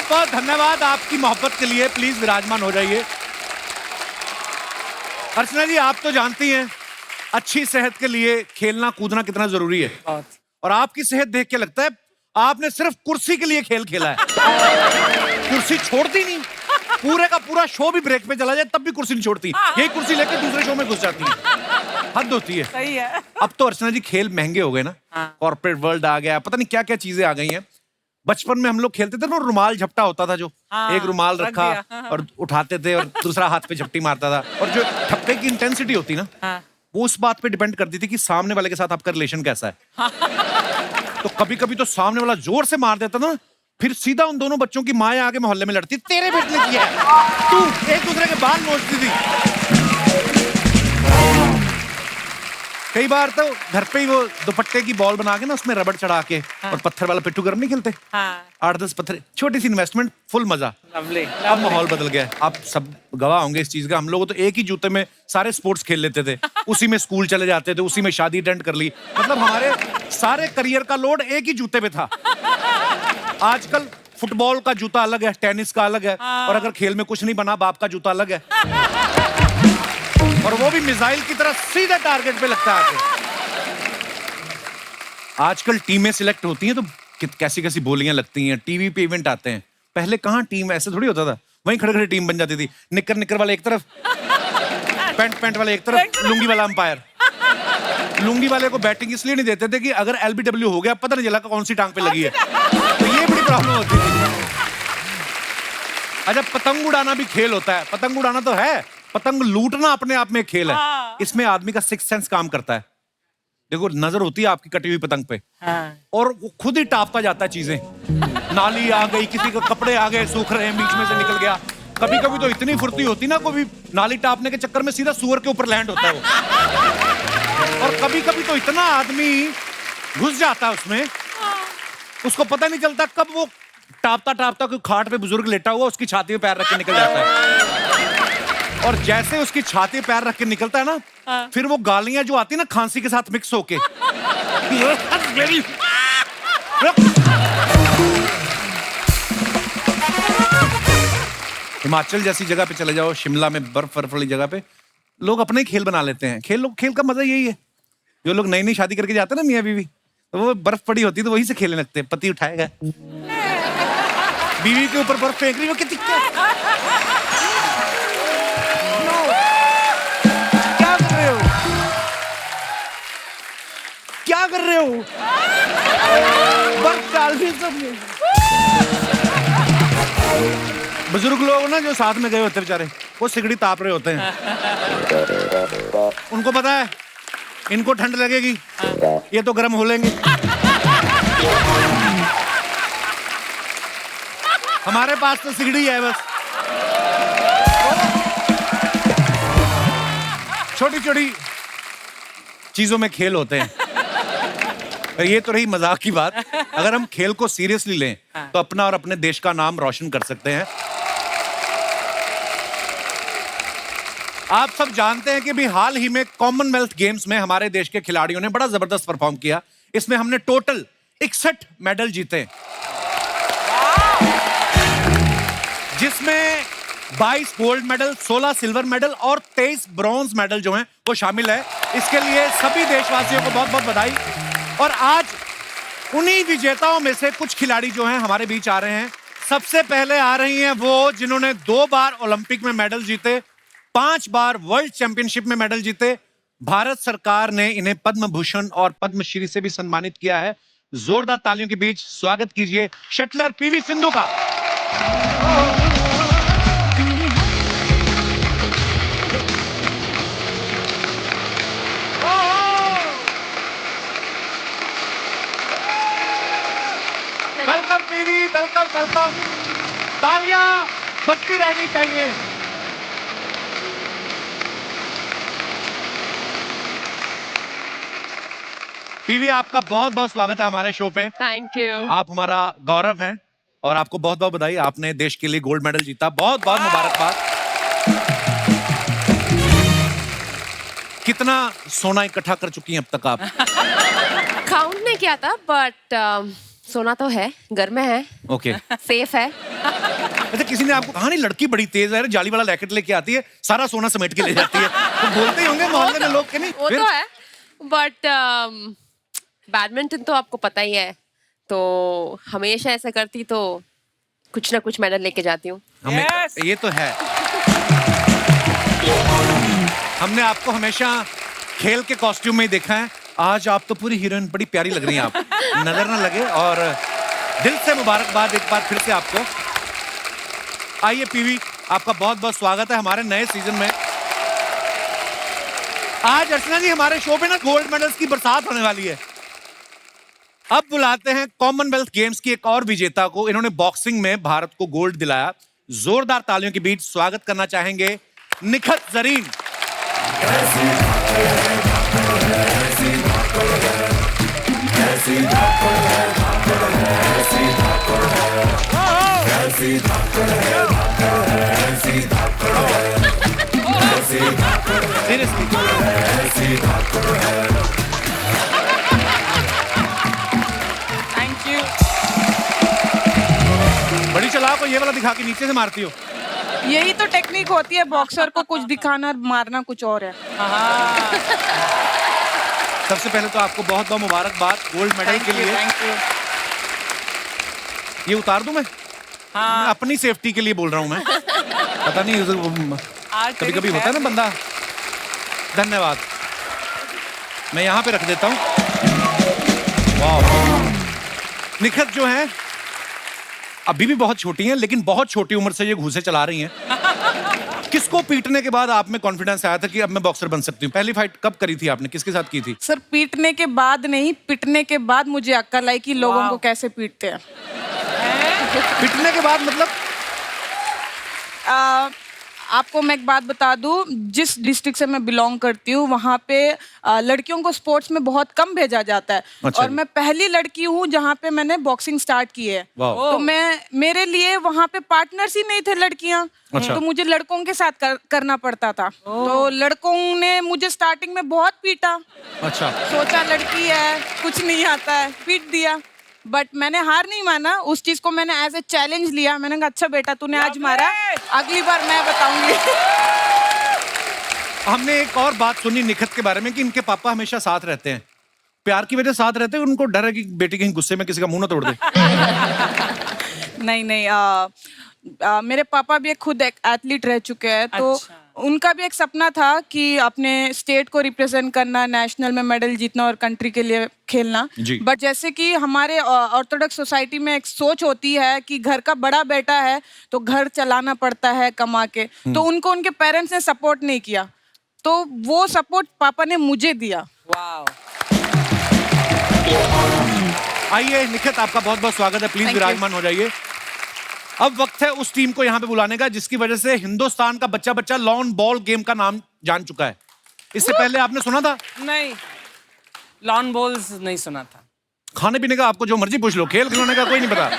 बहुत बहुत धन्यवाद आपकी मोहब्बत के लिए। प्लीज विराजमान हो जाइए। अर्चना जी, आप तो जानती हैं अच्छी सेहत के लिए खेलना कूदना कितना जरूरी है। और आपकी सेहत देख के लगता है आपने सिर्फ कुर्सी के लिए खेल खेला है। कुर्सी छोड़ती नहीं, पूरे का पूरा शो भी ब्रेक पे चला जाए तब भी कुर्सी नहीं छोड़ती। यही कुर्सी लेकर दूसरे शो में घुस जाती है। हद होती है। सही है। अब तो अर्चना जी खेल महंगे हो गए ना। कॉर्पोरेट वर्ल्ड आ गया, पता नहीं क्या क्या चीजें आ गई हैं। बचपन में हम लोग खेलते थे ना, रुमाल झपटा होता था जो, एक रुमाल रखा और उठाते थे और दूसरा हाथ पे झपटी मारता था। और जो ठप्पे की इंटेंसिटी होती ना, वो उस बात पे डिपेंड करती थी कि सामने वाले के साथ आपका रिलेशन कैसा है। तो कभी कभी तो सामने वाला जोर से मार देता ना, फिर सीधा उन दोनों बच्चों की माँ आके मोहल्ले में लड़ती, तेरे बेटे ने किया है, तू, एक दूसरे के बाल नोचती थी। कई बार तो घर पे ही वो दुपट्टे की बॉल बना के ना, उसमें रबड़ चढ़ा के और पत्थर वाला पिट्ठू गर्म नहीं खेलते। 8-10 पत्थर, छोटी सी इन्वेस्टमेंट, फुल मजा। अब माहौल बदल गया है। आप सब गवाह होंगे इस चीज का। हम लोग तो एक ही जूते में सारे स्पोर्ट्स खेल लेते थे, उसी में स्कूल चले जाते थे, उसी में शादी अटेंड कर ली। मतलब हमारे सारे करियर का लोड एक ही जूते पे था। आजकल फुटबॉल का जूता अलग है, टेनिस का अलग है, और अगर खेल में कुछ नहीं बना, बाप का जूता अलग है, और वो भी मिसाइल की तरह सीधे टारगेट पे लगता है आके। आजकल टीमें सिलेक्ट होती हैं तो कैसी कैसी बोलियां लगती हैं। टीवी पे इवेंट आते हैं, पहले कहाँ टीम ऐसे थोड़ी होता था, वहीं खड़े खड़े टीम बन जाती थी। निक्कर वाले एक तरफ, पैंट वाले एक तरफ, लुंगी वाला अंपायर। लुंगी वाले को बैटिंग इसलिए नहीं देते थे कि अगर LBW हो गया पता नहीं चला कौन सी टांग पे लगी है, तो ये बड़ी प्रॉब्लम होती थी। अच्छा, पतंग उड़ाना भी खेल होता है। पतंग उड़ाना तो है, पतंग लूटना अपने आप में खेल है। इसमें आदमी का सिक्स सेंस काम करता है। देखो, नजर होती है आपकी कटी हुई पतंग पे, और वो खुद ही टापता जाता है चीजें। नाली आ गई, किसी के कपड़े आ गए, सूख रहे हैं, बीच में से निकल गया। कभी कभी तो इतनी फुर्ती होती ना, कोई नाली टापने के चक्कर में सीधा सुअर के ऊपर लैंड होता है वो। और कभी कभी तो इतना आदमी घुस जाता है उसमें, उसको पता नहीं चलता कब वो टापता टापता कोई खाट पे बुजुर्ग लेटा हुआ उसकी छाती पे पैर रख के निकल जाता है। और जैसे उसकी छाती पे पैर रख के निकलता है ना, फिर वो गालियां जो आती है ना खांसी के साथ मिक्स होके, हिमाचल जैसी जगह पे चले जाओ, शिमला में बर्फ वाली जगह पे लोग अपने ही खेल बना लेते हैं। खेल का मजा यही है। जो लोग नई नई शादी करके जाते हैं ना मियाँ बीवी, तो वो बर्फ पड़ी होती है तो वहीं से खेलने लगते हैं। पति उठाएगा, बीवी के ऊपर बर्फ फेंक रही, वो कितनी क्या कर रहे हो, क्या कर रहे हो, बर्फ डाल दी सबने। बुजुर्ग लोग ना जो साथ में गए होते बेचारे, वो सिगड़ी ताप रहे होते हैं। उनको पता है इनको ठंड लगेगी, ये तो गर्म हो लेंगे। हमारे पास तो सिगड़ी है बस। छोटी छोटी चीजों में खेल होते हैं। और ये तो रही मजाक की बात। अगर हम खेल को सीरियसली लें तो अपना और अपने देश का नाम रोशन कर सकते हैं। आप सब जानते हैं कि भी हाल ही में कॉमनवेल्थ गेम्स में हमारे देश के खिलाड़ियों ने बड़ा जबरदस्त परफॉर्म किया। इसमें हमने टोटल 61 मेडल जीते, जिसमें 22 गोल्ड मेडल, 16 सिल्वर मेडल और 23 ब्रॉन्ज मेडल जो हैं वो शामिल है। इसके लिए सभी देशवासियों को बहुत बहुत बधाई। और आज उन्हीं विजेताओं में से कुछ खिलाड़ी जो हैं हमारे बीच आ रहे हैं। सबसे पहले आ रही हैं वो जिन्होंने 2 बार ओलंपिक में मेडल जीते, 5 बार वर्ल्ड चैंपियनशिप में मेडल जीते। भारत सरकार ने इन्हें पद्म भूषण और पद्मश्री से भी सम्मानित किया है। जोरदार तालियों के बीच स्वागत कीजिए शटलर PV सिंधु का। Welcome PV, welcome. तालियां बजती रहनी चाहिए। PV, आपका बहुत बहुत स्वागत है हमारे शो पे। Thank you. आप हमारा गौरव हैं और आपको बहुत बहुत बधाई। आपने देश के लिए गोल्ड मेडल जीता, बहुत बहुत मुबारकबाद। कितना सोना इकट्ठा कर चुकी हैं अब तक आप? काउंट नहीं किया था, बट सोना तो है, घर में है, ओके, सेफ है। अच्छा, किसी ने आपको कहा नहीं लड़की बड़ी तेज है, जाली वाला रैकेट लेके आती है, सारा सोना समेट के ले जाती है, तो बोलते ही होंगे मोहल्ले में लोग के नहीं? वो तो है, बट बैडमिंटन तो आपको पता ही है, तो हमेशा ऐसा करती तो कुछ ना कुछ मेडल लेके जाती हूँ। ये तो है। हमने आपको हमेशा खेल के कॉस्ट्यूम में ही देखा है, आज आप तो पूरी हीरोइन बड़ी प्यारी लग रही हैं आप, नजर ना लगे, और दिल से मुबारकबाद एक बार फिर से आपको। आइए पीवी, आपका बहुत बहुत स्वागत है हमारे नए सीजन में। आज अर्चना जी हमारे शो पे ना गोल्ड मेडल्स की बरसात होने वाली है। अब बुलाते हैं कॉमनवेल्थ गेम्स की एक और विजेता को, इन्होंने बॉक्सिंग में भारत को गोल्ड दिलाया। जोरदार तालियों के बीच स्वागत करना चाहेंगे निखत जरीन। Thank you. बड़ी चालाक हो, ये वाला दिखा के नीचे से मारती हो। यही तो टेक्निक होती है, बॉक्सर को कुछ दिखाना मारना कुछ और है। सबसे पहले तो आपको बहुत बहुत मुबारकबाद गोल्ड मेडल के लिए। Thank you. ये उतार दूं मैं? हाँ। मैं अपनी सेफ्टी के लिए बोल रहा हूं मैं, पता नहीं कभी कभी होता है ना बंदा। धन्यवाद, मैं यहाँ पे रख देता हूँ। वाह, निखत जो है अभी भी बहुत छोटी हैं, लेकिन बहुत छोटी उम्र से ये घूसे चला रही हैं। किसको पीटने के बाद आप में कॉन्फिडेंस आया था कि अब मैं बॉक्सर बन सकती हूँ? पहली फाइट कब करी थी आपने, किसके साथ की थी? सर पीटने के बाद नहीं, पिटने के बाद मुझे अक्ल आई कि लोगों को कैसे पीटते हैं। पीटने के बाद मतलब? आपको मैं एक बात बता दूं, जिस डिस्ट्रिक्ट से मैं बिलोंग करती हूँ वहाँ पे लड़कियों को स्पोर्ट्स में बहुत कम भेजा जाता है। अच्छा। और मैं पहली लड़की हूँ जहाँ पे मैंने बॉक्सिंग स्टार्ट की है। तो मेरे लिए वहाँ पे पार्टनर्स ही नहीं थे लड़कियाँ। अच्छा। तो मुझे लड़कों के साथ करना पड़ता था। तो लड़कों ने मुझे स्टार्टिंग में बहुत पीटा। अच्छा। सोचा लड़की है कुछ नहीं आता है, पीट दिया। बट मैंने हार नहीं माना, उस चीज को मैंने एज ए चैलेंज लिया। मैंने कहा अच्छा बेटा तूने आज मारा, अगली बार मैं बताऊंगी। हमने एक और बात सुनी निखत के बारे में कि इनके पापा हमेशा साथ रहते हैं, प्यार की वजह साथ रहते हैं, उनको डर है कि बेटी कहीं गुस्से में किसी का मुंह ना तोड़ दे। नहीं नहीं, मेरे पापा भी खुद एक एथलीट रह चुके हैं। तो अच्छा। उनका भी एक सपना था कि अपने स्टेट को रिप्रेजेंट करना, नेशनल में मेडल जीतना और कंट्री के लिए खेलना। बट जैसे कि हमारे ऑर्थोडॉक्स सोसाइटी में एक सोच होती है कि घर का बड़ा बेटा है तो घर चलाना पड़ता है कमा के, तो उनको उनके पेरेंट्स ने सपोर्ट नहीं किया। तो वो सपोर्ट पापा ने मुझे दिया। आइए निखत, आपका बहुत बहुत स्वागत है, प्लीज विराजमान हो जाइए। अब वक्त है उस टीम को यहाँ पे बुलाने का जिसकी वजह से हिंदुस्तान का बच्चा बच्चा लॉन बॉल गेम का नाम जान चुका है। इससे पहले आपने सुना था? नहीं, लॉन बॉल्स नहीं सुना था। खाने पीने का आपको जो मर्जी पूछ लो, खेल खिलौने का कोई नहीं पता।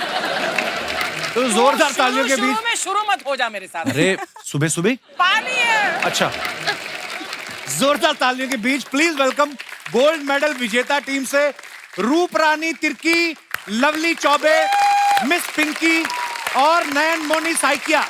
तो जोरदार तालियों के बीच शुरू मत हो जा मेरे साथ। अरे सुबह सुबह पानी है। अच्छा, जोरदार तालियों के बीच प्लीज वेलकम गोल्ड मेडल विजेता टीम से रूपरानी तिर्की, लवली चौबे, मिस पिंकी और नयन मोनी साइकिया।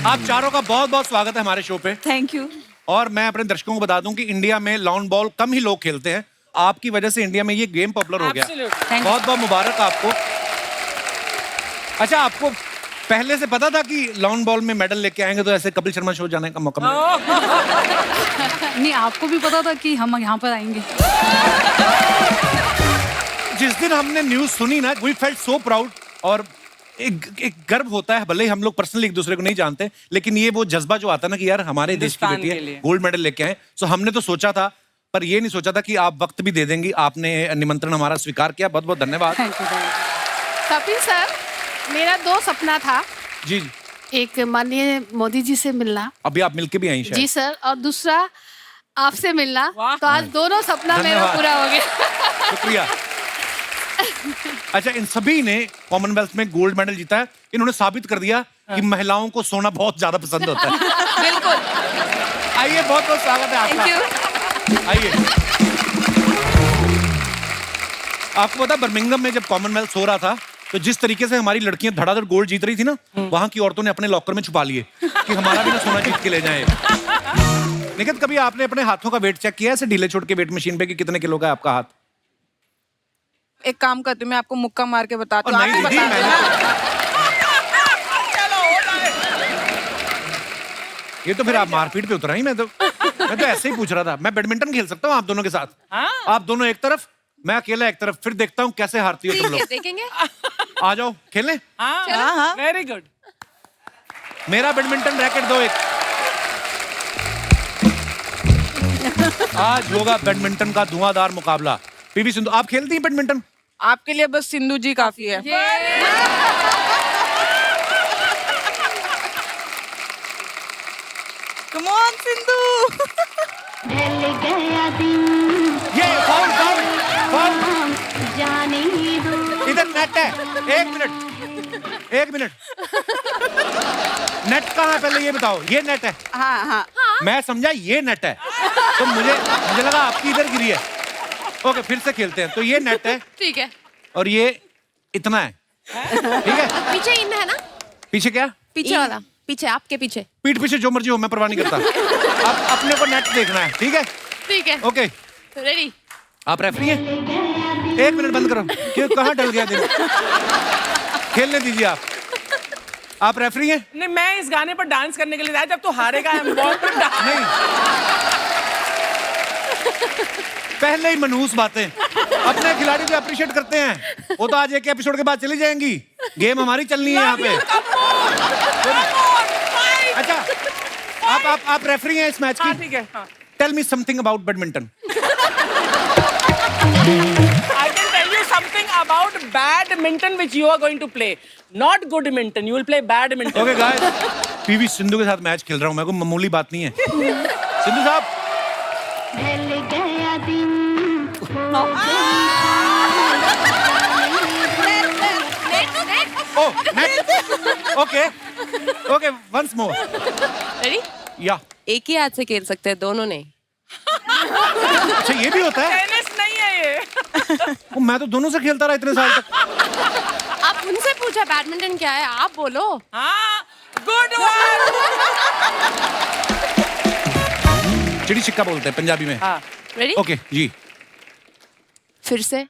आप चारों का बहुत बहुत स्वागत है हमारे शो पे। Thank you. और मैं अपने दर्शकों को बता दूं कि इंडिया में लॉन बॉल कम ही लोग खेलते हैं, आपकी वजह से इंडिया में ये गेम पॉपुलर हो गया। बहुत बहुत मुबारक आपको। अच्छा, आपको पहले से पता था कि लॉन बॉल में मेडल लेके आएंगे तो ऐसे कपिल शर्मा शो जाने का मौका मिलेगा? नहीं, आपको भी पता था कि हम यहाँ पर आएंगे? जिस दिन हमने न्यूज सुनी ना, वी फेल्ट सो प्राउड। और एक गर्व होता है, भले ही हम लोग पर्सनली एक दूसरे को नहीं जानते, लेकिन ये वो जज्बा जो आता है ना कि यार हमारे देश की बेटी है, गोल्ड मेडल लेके आए। सो हमने तो सोचा था, पर ये नहीं सोचा था कि आप वक्त भी दे देंगी। आपने निमंत्रण हमारा स्वीकार किया, बहुत बहुत धन्यवाद। कपिल सर, मेरा 2 सपना था। जी जी। एक माननीय मोदी जी से मिलना। अभी आप मिलके भी आई शायद। जी सर, और दूसरा आपसे मिलना, वाह। तो आज दोनों सपना मेरा धन्यवाद। पूरा हो गया। शुक्रिया। अच्छा, इन सभी ने कॉमनवेल्थ में गोल्ड मेडल जीता है। इन्होंने साबित कर दिया कि महिलाओं को सोना बहुत ज्यादा पसंद होता है। बिल्कुल। आइए, बहुत बहुत स्वागत है थैंक आपका। यू। आइए। आपको पता, बर्मिंघम में जब कॉमनवेल्थ हो रहा था तो जिस तरीके से हमारी लड़कियां धड़ाधड़ गोल्ड जीत रही थी ना, वहां की औरतों ने अपने लॉकर में छुपा लिए कि हमारा भी ना सोना जीत के ले जाए। लेकिन कभी आपने अपने हाथों का वेट चेक किया ऐसे ढीले छोड़ के वेट मशीन पे कि कितने किलो का है आपका हाथ? एक काम करती हूँ, मैं आपको मुक्का मार के बताती हूँ, और आप नहीं ही दीदी, बता मैंने देना। ये तो फिर आप मारपीट पे उतरा ही। मैं तो ऐसे ही पूछ रहा था। मैं बैडमिंटन खेल सकता हूँ आप दोनों के साथ। आप दोनों एक तरफ, मैं अकेला एक तरफ, फिर देखता हूँ कैसे हारती हो तुम ठीक है, लोग। देखेंगे। आ जाओ खेलने। हाँ, वेरी गुड। मेरा बैडमिंटन रैकेट दो एक। आज होगा बैडमिंटन का धुआंधार मुकाबला। पीवी सिंधु, आप खेलती हैं बैडमिंटन? आपके लिए बस सिंधु जी काफी है। Come on Sindhu. ये फाउल फाउल फाउल। इधर नेट है। एक मिनट। नेट कहाँ है पहले ये बताओ। ये नेट है? हाँ। मैं समझा ये नेट है, तो मुझे लगा आपकी इधर गिरी है। ओके, फिर से खेलते हैं। तो ये नेट है ठीक है। और ये इतना है, ठीक है? पीछे इन है ना? पीछे क्या? पीछे वाला, पीछे, आपके पीछे। पीठ पीछे जो मर्जी हो, मैं परवाह नहीं करता। अब अपने को नेट देखना है, ठीक है? ठीक है। Okay, ready? आप रेफरी हैं? एक मिनट बंद करो। क्यों, कहाँ डल गया दिन? खेलने दीजिए आप रेफरी हैं? नहीं, मैं इस गाने पर डांस करने के लिए आया। जब तू हारेगा हम बहुत नहीं, पहले ही मनहूस बातें। अपने खिलाड़ी को अप्रिशिएट करते हैं। वो तो आज एक एपिसोड के बाद चली जाएंगी। गेम हमारी चलनी है यहाँ पे। अच्छा, आप रेफरी हैं इस मैच की? ठीक है। Tell me something about badminton. I can tell you something about badminton which you are going to play. Not good minton. You will play badminton. Okay guys, PV Sindhu के साथ मैच खेल रहा हूँ मैं, कोई मामूली बात नहीं है। सिंधु साहब, oh net, okay, once more. Ready? Yeah, एक ही हाथ से खेल सकते हैं, दोनों नहीं। अच्छा ये भी होता है? टेनिस नहीं है ये। मैं तो दोनों से खेलता रहा इतने साल तक। आप उनसे पूछा बैडमिंटन क्या है, आप बोलो। हाँ, गुड वन। चिड़ी छिक्का बोलते हैं पंजाबी में। हाँ, रेडी? ओके जी। फिर से?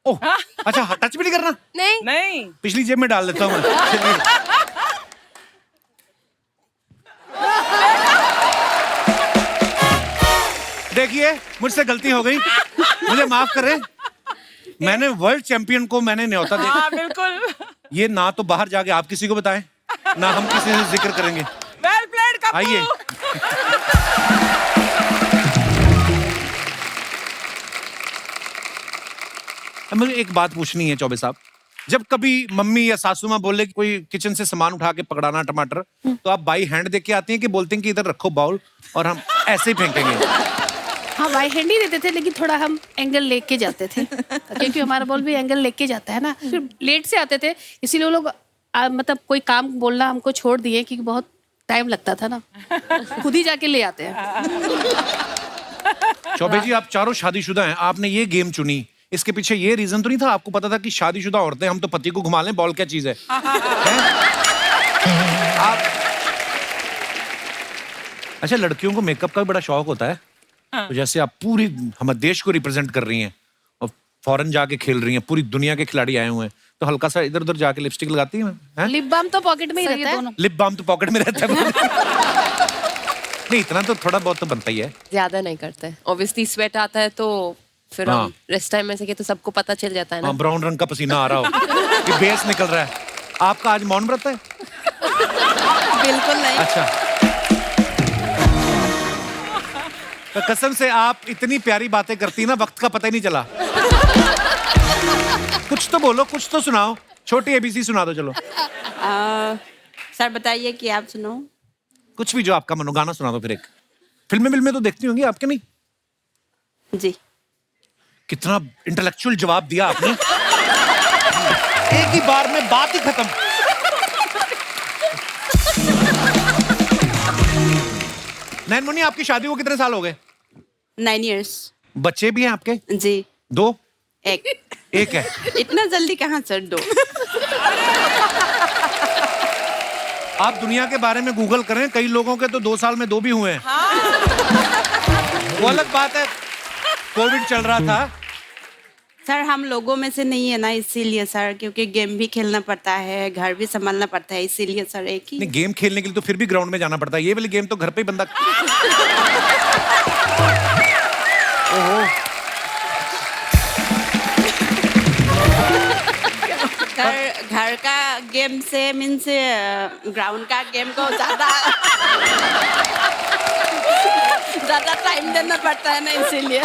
ओह, अच्छा टच भी नहीं करना? नहीं। नहीं। पिछली जेब में डाल देता हूँ मैं। चलिए। देखिए, मुझसे गलती हो गई, मुझे माफ करें। मैंने वर्ल्ड चैंपियन को मैंने न्योता दिया। हाँ, बिल्कुल। ये ना तो बाहर जाके आप किसी को बताएं, ना हम किसी से जिक्र करेंगे। Well played, Kappu. आइए। अब मुझे एक बात पूछनी है चौबे साहब, जब कभी मम्मी या सासू माँ बोले कि कोई किचन से सामान उठा के पकड़ाना टमाटर, तो आप बाई हैंड देख के आती हैं कि बोलते हैं कि इधर रखो बाउल और हम ऐसे ही फेंकेंगे? हाँ, बाई हैंड ही देते थे, लेकिन थोड़ा हम एंगल लेके जाते थे, क्योंकि हमारा बॉल भी एंगल लेके जाता है ना। फिर लेट से आते थे, इसीलिए वो लोग मतलब कोई काम बोलना हमको छोड़ दिए, क्योंकि बहुत टाइम लगता था ना। खुद ही जाके ले आते हैं। चौबे जी, आप चारों शादीशुदा हैं, आपने ये गेम चुनी, इसके पीछे ये रीजन तो नहीं था? आपको पता था कि शादीशुदा औरतें, हम तो पति को घुमा लें, बॉल क्या चीज है? आप अच्छा, लड़कियों को मेकअप का भी बड़ा शौक होता है। तो जैसे आप पूरी हमारे देश को रिप्रेजेंट कर रही हैं और फॉरेन जाके खेल रही हैं, पूरी दुनिया के खिलाड़ी आए हुए हैं, तो हल्का सा इधर उधर जाके लिपस्टिक लगाती हैं? लिप बाम तो पॉकेट में ही रहता है। लिप बाम तो पॉकेट में रहता है। नहीं, इतना तो थोड़ा बहुत तो बनता ही है। ज्यादा नहीं करते, ऑब्वियसली स्वेट आता है तो फिर हाँ। हम रेस्ट टाइम में से तो सबको पता चल जाता है ना। हाँ, ब्राउन रंग का पसीना आ रहा हो कि बेस निकल रहा है। आपका आज मौन व्रत है? बिल्कुल नहीं। अच्छा, तो कसम से आप इतनी प्यारी बातें करती ना, वक्त का पता ही नहीं चला। कुछ तो बोलो, कुछ तो सुनाओ, छोटी एबीसी सुना दो चलो। सर बताइए कि आप सुनो। कुछ भी जो आपका मनो, गाना सुना दो फिर एक। फिल्में तो देखती होंगी आपके? नहीं जी। कितना इंटेलेक्चुअल जवाब दिया आपने। एक ही बार में बात ही खत्म। नैनमुनी, आपकी शादी को कितने साल हो गए? 9 years। बच्चे भी हैं आपके? जी। 2? एक है। इतना जल्दी कहाँ सर? 2। आप दुनिया के बारे में गूगल करें, कई लोगों के तो 2 साल में 2 भी हुए हैं। वो अलग बात है, कोविड चल रहा था। सर हम लोगों में से नहीं है ना, इसीलिए सर, क्योंकि गेम भी खेलना पड़ता है, घर भी संभालना पड़ता है, इसीलिए सर एक ही। नहीं, गेम खेलने के लिए तो फिर भी ग्राउंड में जाना पड़ता है। ये वाली गेम तो घर पे ही बंदा। ओहो। सर घर का गेम से मीन्स ग्राउंड का गेम को ज्यादा टाइम देना पड़ता है ना, इसीलिए।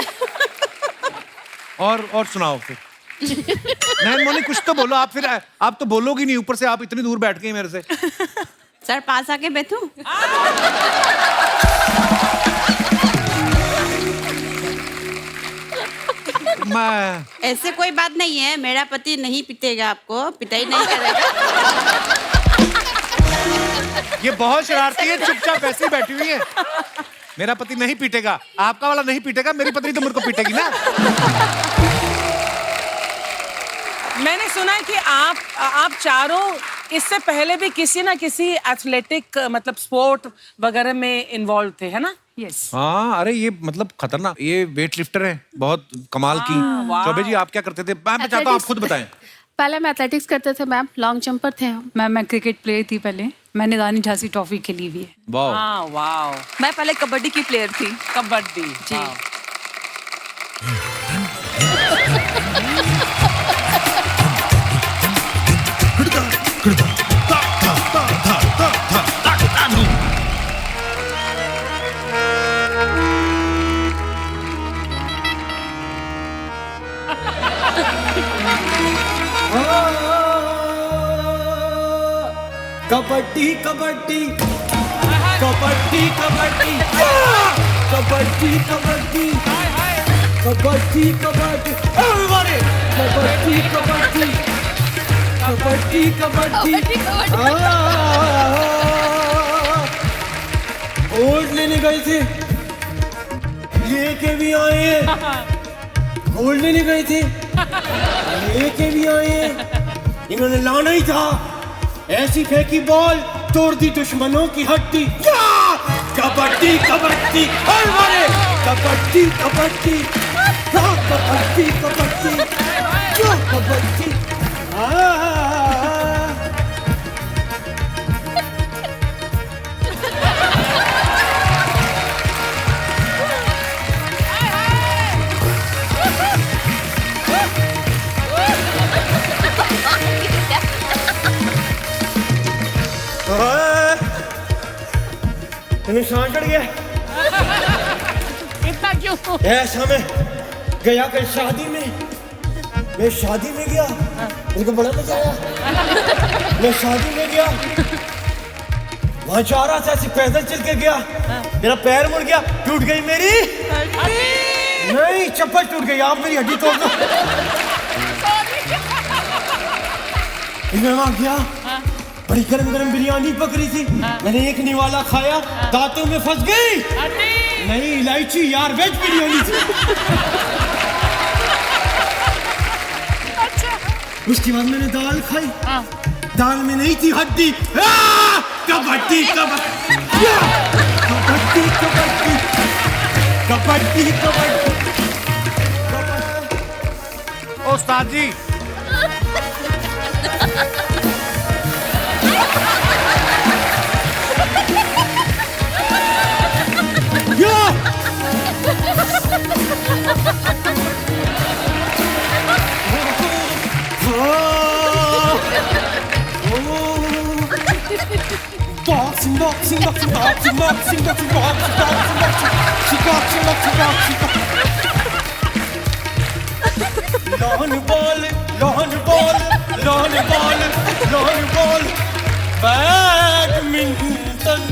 और सुनाओ फिर। नैनमुनी, कुछ तो बोलो। आप तो बोलोगी नहीं, ऊपर से आप इतनी दूर बैठ गई मेरे से। सर पास आके बैठूं? ऐसे कोई बात नहीं है, मेरा पति नहीं पीटेगा आपको, पिटाई नहीं करेगा। ये बहुत शरारती है, चुपचाप ऐसे ही बैठी हुई है। मेरा पति नहीं पीटेगा, आपका वाला नहीं पीटेगा, मेरी पत्नी तो मेरे को पीटेगी ना। मैंने सुना है कि आप चारों इससे पहले भी किसी ना किसी एथलेटिक मतलब स्पोर्ट वगैरह में इन्वॉल्व थे, है ना? यस। हाँ, अरे ये मतलब खतरनाक, ये वेट लिफ्टर हैं, बहुत कमाल की। चौबे जी, आप क्या करते थे? मैं चाहता हूँ आप खुद बताएं। पहले मैं एथलेटिक्स करते थे मैम, लॉन्ग जंपर थे हम। मैं क्रिकेट प्लेयर थी पहले। मैंने रानी झांसी ट्रॉफी खेली हुई है। वाह। वाह। मैं पहले कबड्डी की प्लेयर थी। कबड्डी जी। कबड्डी कबड्डी कबड्डी कबड्डी कबड्डी कबड्डी कबड्डी कबड्डी everybody कबड्डी कबड्डी कबड्डी कबड्डी गोल्ड लेने गए थे, लेके भी आए हैं। गोल्ड लेने गए थे, लेके भी आए हैं। इन्होंने लाना ही था। ऐसी फेंकी बॉल, तोड़ दी दुश्मनों की हड्डी। कबड्डी कबड्डी कबड्डी कबड्डी कबड्डी कबड्डी कबड्डी। निशान चढ़ गया। इतना क्यों? ऐसा मैं गया कल शादी में, मैं शादी में गया, मेरे को बड़ा मजा आया। मैं शादी में गया, वहां जा रहा था, ऐसे पैदल चल के गया, मेरा पैर मुड़ गया, टूट गई मेरी नहीं, चप्पल टूट गई। आप मेरी हड्डी तोड़ दो। मैं वहां गया, बड़ी गरम गरम बिरयानी पकड़ी थी, मैंने एक निवाला खाया, दांतों में फंस गई। नहीं इलायची यार, वेज बिरयानी थी। उसके बाद मैंने दाल खाई, दाल में नहीं थी हड्डी। कबड्डी कबड्डी कबड्डी कबड्डी कबड्डी कबड्डी। उस्ताद जी, Boxing, boxing, boxing, boxing, boxing, boxing, boxing, boxing, boxing. She boxing, boxing, boxing. Lawn ball, lawn ball, lawn ball, lawn ball. Badminton.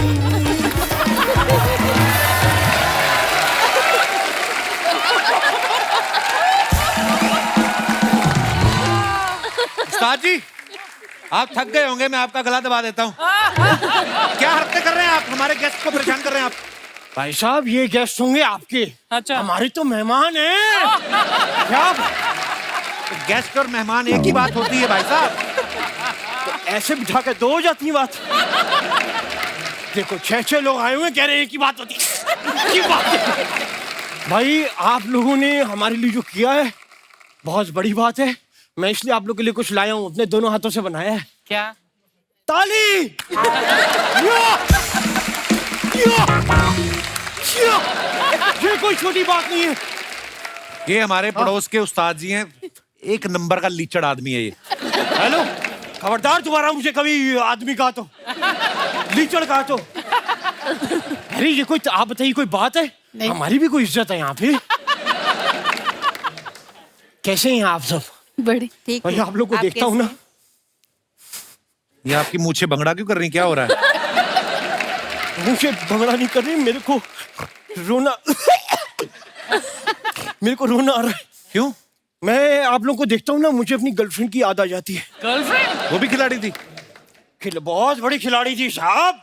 बाजी, आप थक गए होंगे, मैं आपका गला दबा देता हूँ। क्या हरकतें कर रहे हैं आप, हमारे गेस्ट को परेशान कर रहे हैं आप। भाई साहब ये गेस्ट होंगे आपके, अच्छा। हमारे तो मेहमान हैं। क्या गेस्ट और मेहमान एक ही बात होती है भाई साहब। तो ऐसे बिठा के दो हो जाती है बात। देखो 6 लोग आए हुए कह रहे हैं एक ही बात होती है, एक ही बात है। भाई आप लोगों ने हमारे लिए जो किया है बहुत बड़ी बात है। मैं इसलिए आप लोगों के लिए कुछ लाया हूँ, अपने दोनों हाथों से बनाया है। क्या? ताली। यो! यो! यो! ये कोई छोटी बात नहीं है। ये हमारे पड़ोस के उस्ताद जी हैं, एक नंबर का लीचड़ आदमी है ये। हेलो, खबरदार दोबारा मुझे कभी आदमी कहा तो, लीचड़ कहा तो। अरे ये कोई, आप बताइए कोई बात है? हमारी भी कोई इज्जत है यहाँ पे। कैसे हैं आप सब? बड़ी ठीक भाई आप लोग को देखता हूँ ना, ये आपकी मूछें भंगड़ा क्यों कर रही हैं? क्या हो रहा है? मुझे भंगड़ा नहीं कर रही, मेरे को रोना मेरे को रोना आ रहा है। क्यों? मैं आप लोग को देखता हूँ ना, मुझे अपनी गर्लफ्रेंड की याद आ जाती है। गर्लफ्रेंड? वो भी खिलाड़ी थी? बहुत बड़ी खिलाड़ी थी साहब।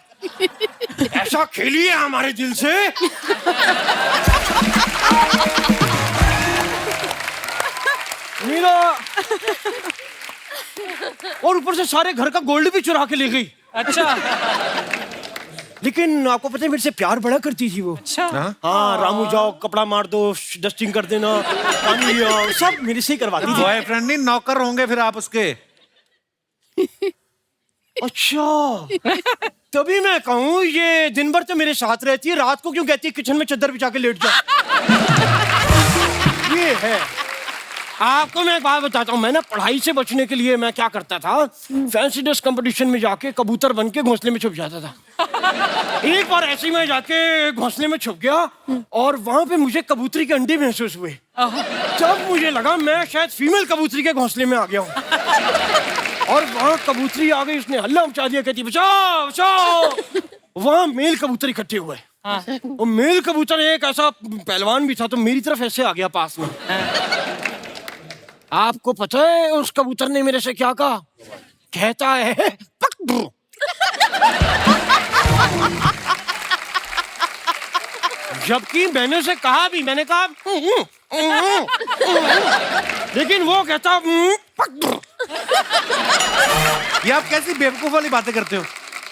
ऐसा खेली है हमारे दिल से। मेरा और ऊपर से सारे घर का गोल्ड भी चुरा के ले गई। अच्छा। लेकिन आपको पता है मेरे से प्यार बड़ा करती थी वो। अच्छा। हाँ, रामू जाओ कपड़ा मार दो, डस्टिंग कर देना, पानी ले आओ, सब मेरे से ही करवाती थी। बॉयफ्रेंड नहीं, नौकर होंगे फिर आप उसके। अच्छा, तभी मैं कहूँ ये दिन भर तो मेरे साथ रहती है, रात को क्यों कहती है किचन में चादर बिछा के लेट जाओ। ये है। आपको मैं एक बात बताता हूँ, मैं ना पढ़ाई से बचने के लिए मैं क्या करता था, फैंसी ड्रेस कंपटीशन में जाके कबूतर बन के घोंसले में छुप जाता था। एक बार ऐसे ही मैं जाके घोंसले में छुप गया और वहां पे मुझे कबूतरी के अंडे महसूस हुए। जब मुझे लगा मैं शायद फीमेल कबूतरी के घोंसले में आ गया हूँ और वहां कबूतरी आ गई, उसने हल्ला मचा दिया, कहती बचाओ बचाओ। वहां मेल कबूतर इकट्ठे हुए और मेल कबूतर एक ऐसा पहलवान भी था तो मेरी तरफ ऐसे आ गया पास में। आपको पता है उस कबूतर ने मेरे से क्या कहा? कहता है पक। जबकि मैंने उसे कहा भी, मैंने कहा लेकिन वो कहता पक। ये आप कैसी बेवकूफ वाली बातें करते हो?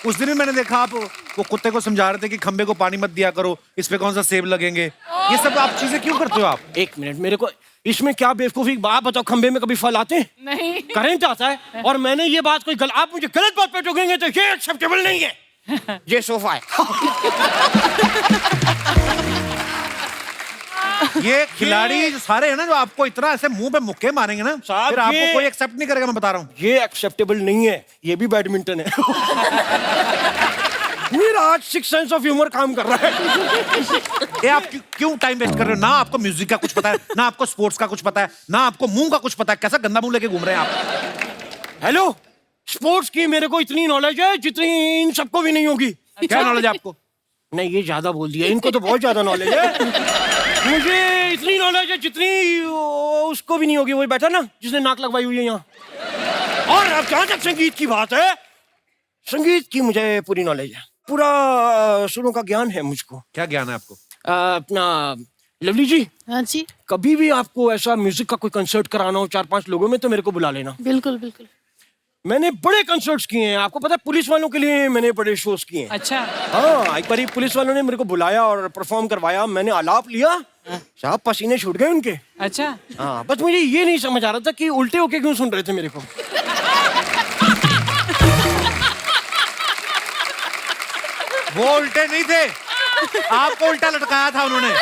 उस दिन भी मैंने देखा आप वो कुत्ते को समझा रहे थे कि खंबे को पानी मत दिया करो, इस पे कौन सा सेब लगेंगे। ये सब आप चीजें क्यों करते हो आप? एक मिनट, मेरे को इसमें क्या बेवकूफी? बात बताओ, खंबे में कभी फल आते हैं? नहीं। करंट आता है और मैंने ये बात कोई आप मुझे गलत बात पे टोकेंगे तो ये एक्सेप्टेबल नहीं है। ये सोफा है। ये खिलाड़ी जो सारे हैं ना, जो आपको इतना ऐसे मुंह पे मुक्के मारेंगे ना, साहब, फिर आपको ये- कोई एक्सेप्ट नहीं करेगा, मैं बता रहा हूँ। ये एक्सेप्टेबल नहीं है, ये भी बैडमिंटन है। मेरा आज सिक्स सेंस ऑफ ह्यूमर काम कर रहा है। ये आप क्यों टाइम वेस्ट कर रहे हो? ना आपको म्यूजिक का कुछ पता है, ना आपको स्पोर्ट्स का कुछ पता है, ना आपको मुंह का कुछ पता है। कैसा गंदा मुंह लेके घूम रहे हैं आप? हेलो, स्पोर्ट्स की मेरे को इतनी नॉलेज है जितनी इन सबको भी नहीं होगी। क्या नॉलेज है आपको? नहीं, ये ज्यादा बोल दिया, इनको तो बहुत ज्यादा नॉलेज है। मुझे इतनी नॉलेज है जितनी उसको भी नहीं होगी, वही बैठा ना जिसने नाक लगवाई हुई है यहाँ। और अब जहां तक संगीत की बात है, संगीत की मुझे पूरी नॉलेज है, पूरा सुरों का ज्ञान है मुझको। क्या ज्ञान है आपको? अपना लवली जी, हाँ जी, कभी भी आपको ऐसा म्यूजिक का कोई कंसर्ट कराना हो 4-5 लोगों में तो मेरे को बुला लेना। बिल्कुल बिल्कुल। मैंने बड़े कंसर्ट्स किए हैं, आपको पता है, पुलिस वालों के लिए मैंने बड़े शोज किए हैं। अच्छा। हाँ, एक बार पुलिस वालों ने मेरे को बुलाया और परफॉर्म करवाया, मैंने आलाप लिया, साहब पसीने छूट गए उनके। अच्छा। हाँ, बस मुझे ये नहीं समझ आ रहा था कि उल्टे होके क्यों सुन रहे थे मेरे को। वो उल्टे नहीं थे, आपको उल्टा लटकाया था उन्होंने।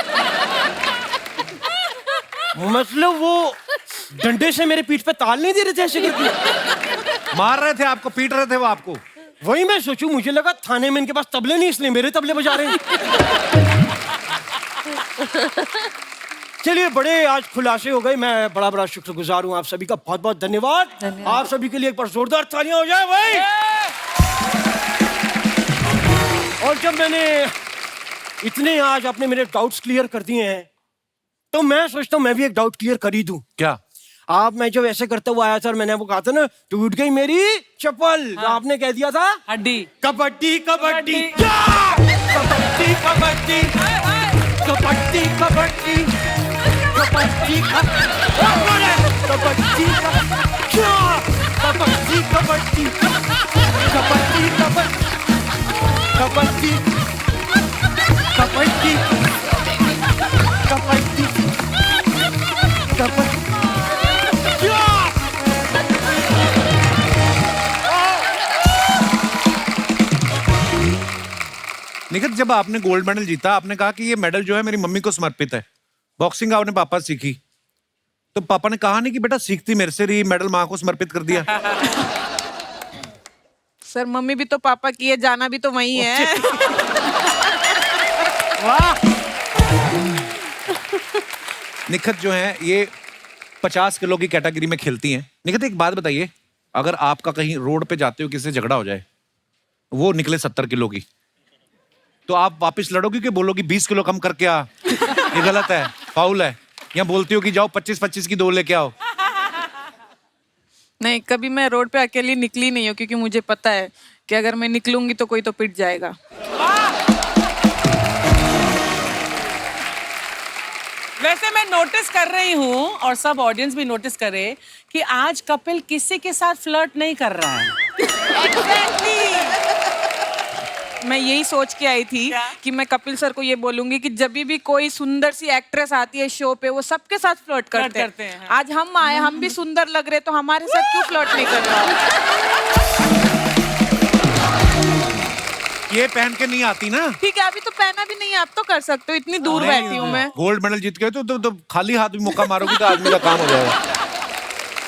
मतलब वो डंडे से मेरे पीठ पे ताल नहीं दे रहे थे ऐसे करके? मार रहे थे आपको, पीट रहे थे वो आपको। वही मैं सोचूं, मुझे लगा थाने में इनके पास तबले नहीं इसलिए मेरे तबले बजा रहे हैं। चलिए, बड़े आज खुलासे हो गए, मैं बड़ा बड़ा शुक्रगुजार हूँ आप सभी का, बहुत बहुत धन्यवाद। आप सभी के लिए एक बार जोरदार तालियां हो जाए भाई। और जब मैंने इतने आज आपने मेरे डाउट्स क्लियर कर दिए हैं तो मैं सोचता हूँ मैं भी एक डाउट क्लियर कर ही दूं। क्या? आप मैं जब ऐसे करते हुआ आया सर, मैंने वो कहा था ना, टूट गई मेरी चप्पल। तो आपने कह दिया था हड्डी। कबड्डी कबड्डी कबड्डी कबड्डी कबड्डी कबड्डी कबड्डी कबड्डी कबड्डी कबड्डी कबड्डी कबड्डी कबड्डी कबड्डी कबड्डी। निखित, जब आपने गोल्ड मेडल जीता, आपने कहा कि ये मेडल जो है मेरी मम्मी को समर्पित है। बॉक्सिंग आपने पापा से सीखी, तो पापा ने कहा नहीं कि बेटा सीखती मेरे से रही, मेडल माँ को समर्पित कर दिया? सर मम्मी भी तो पापा की है, जाना भी तो वही है। वाह। निखित जो है ये 50 किलो की कैटेगरी में खेलती हैं। निखित, एक बात बताइए, अगर आपका कहीं रोड पे जाते हो किसी से झगड़ा हो जाए, वो निकले 70 किलो की, तो आप वापस लड़ोगे कि बोलोगी 20 किलो कम करके आ, ये गलत है, फाउल है, या बोलती हो कि जाओ 25-25 की 2 लेके आओ? नहीं, कभी मैं रोड पे अकेली निकली नहीं हूँ, क्योंकि मुझे पता है कि अगर मैं निकलूंगी तो कोई तो पिट जाएगा। वैसे मैं नोटिस कर रही हूँ और सब ऑडियंस भी नोटिस करे कि आज कपिल किसी के साथ फ्लर्ट नहीं कर रहा है। मैं यही सोच के आई थी कि मैं कपिल सर को ये बोलूंगी कि जब भी कोई सुंदर सी एक्ट्रेस आती है शो पे, वो सबके साथ फ्लर्ट करते हैं। हाँ। आज हम आए, हम भी सुंदर लग रहे, तो हमारे साथ क्यों फ्लर्ट नहीं कर रहे हो? ये पहन के नहीं आती ना। ठीक है, अभी तो पहना भी नहीं है, आप तो कर सकते हो, इतनी दूर बैठी हूँ मैं। गोल्ड मेडल जीत गए तो खाली हाथ भी मौका मारोगी तो आदमी का काम हो जाएगा।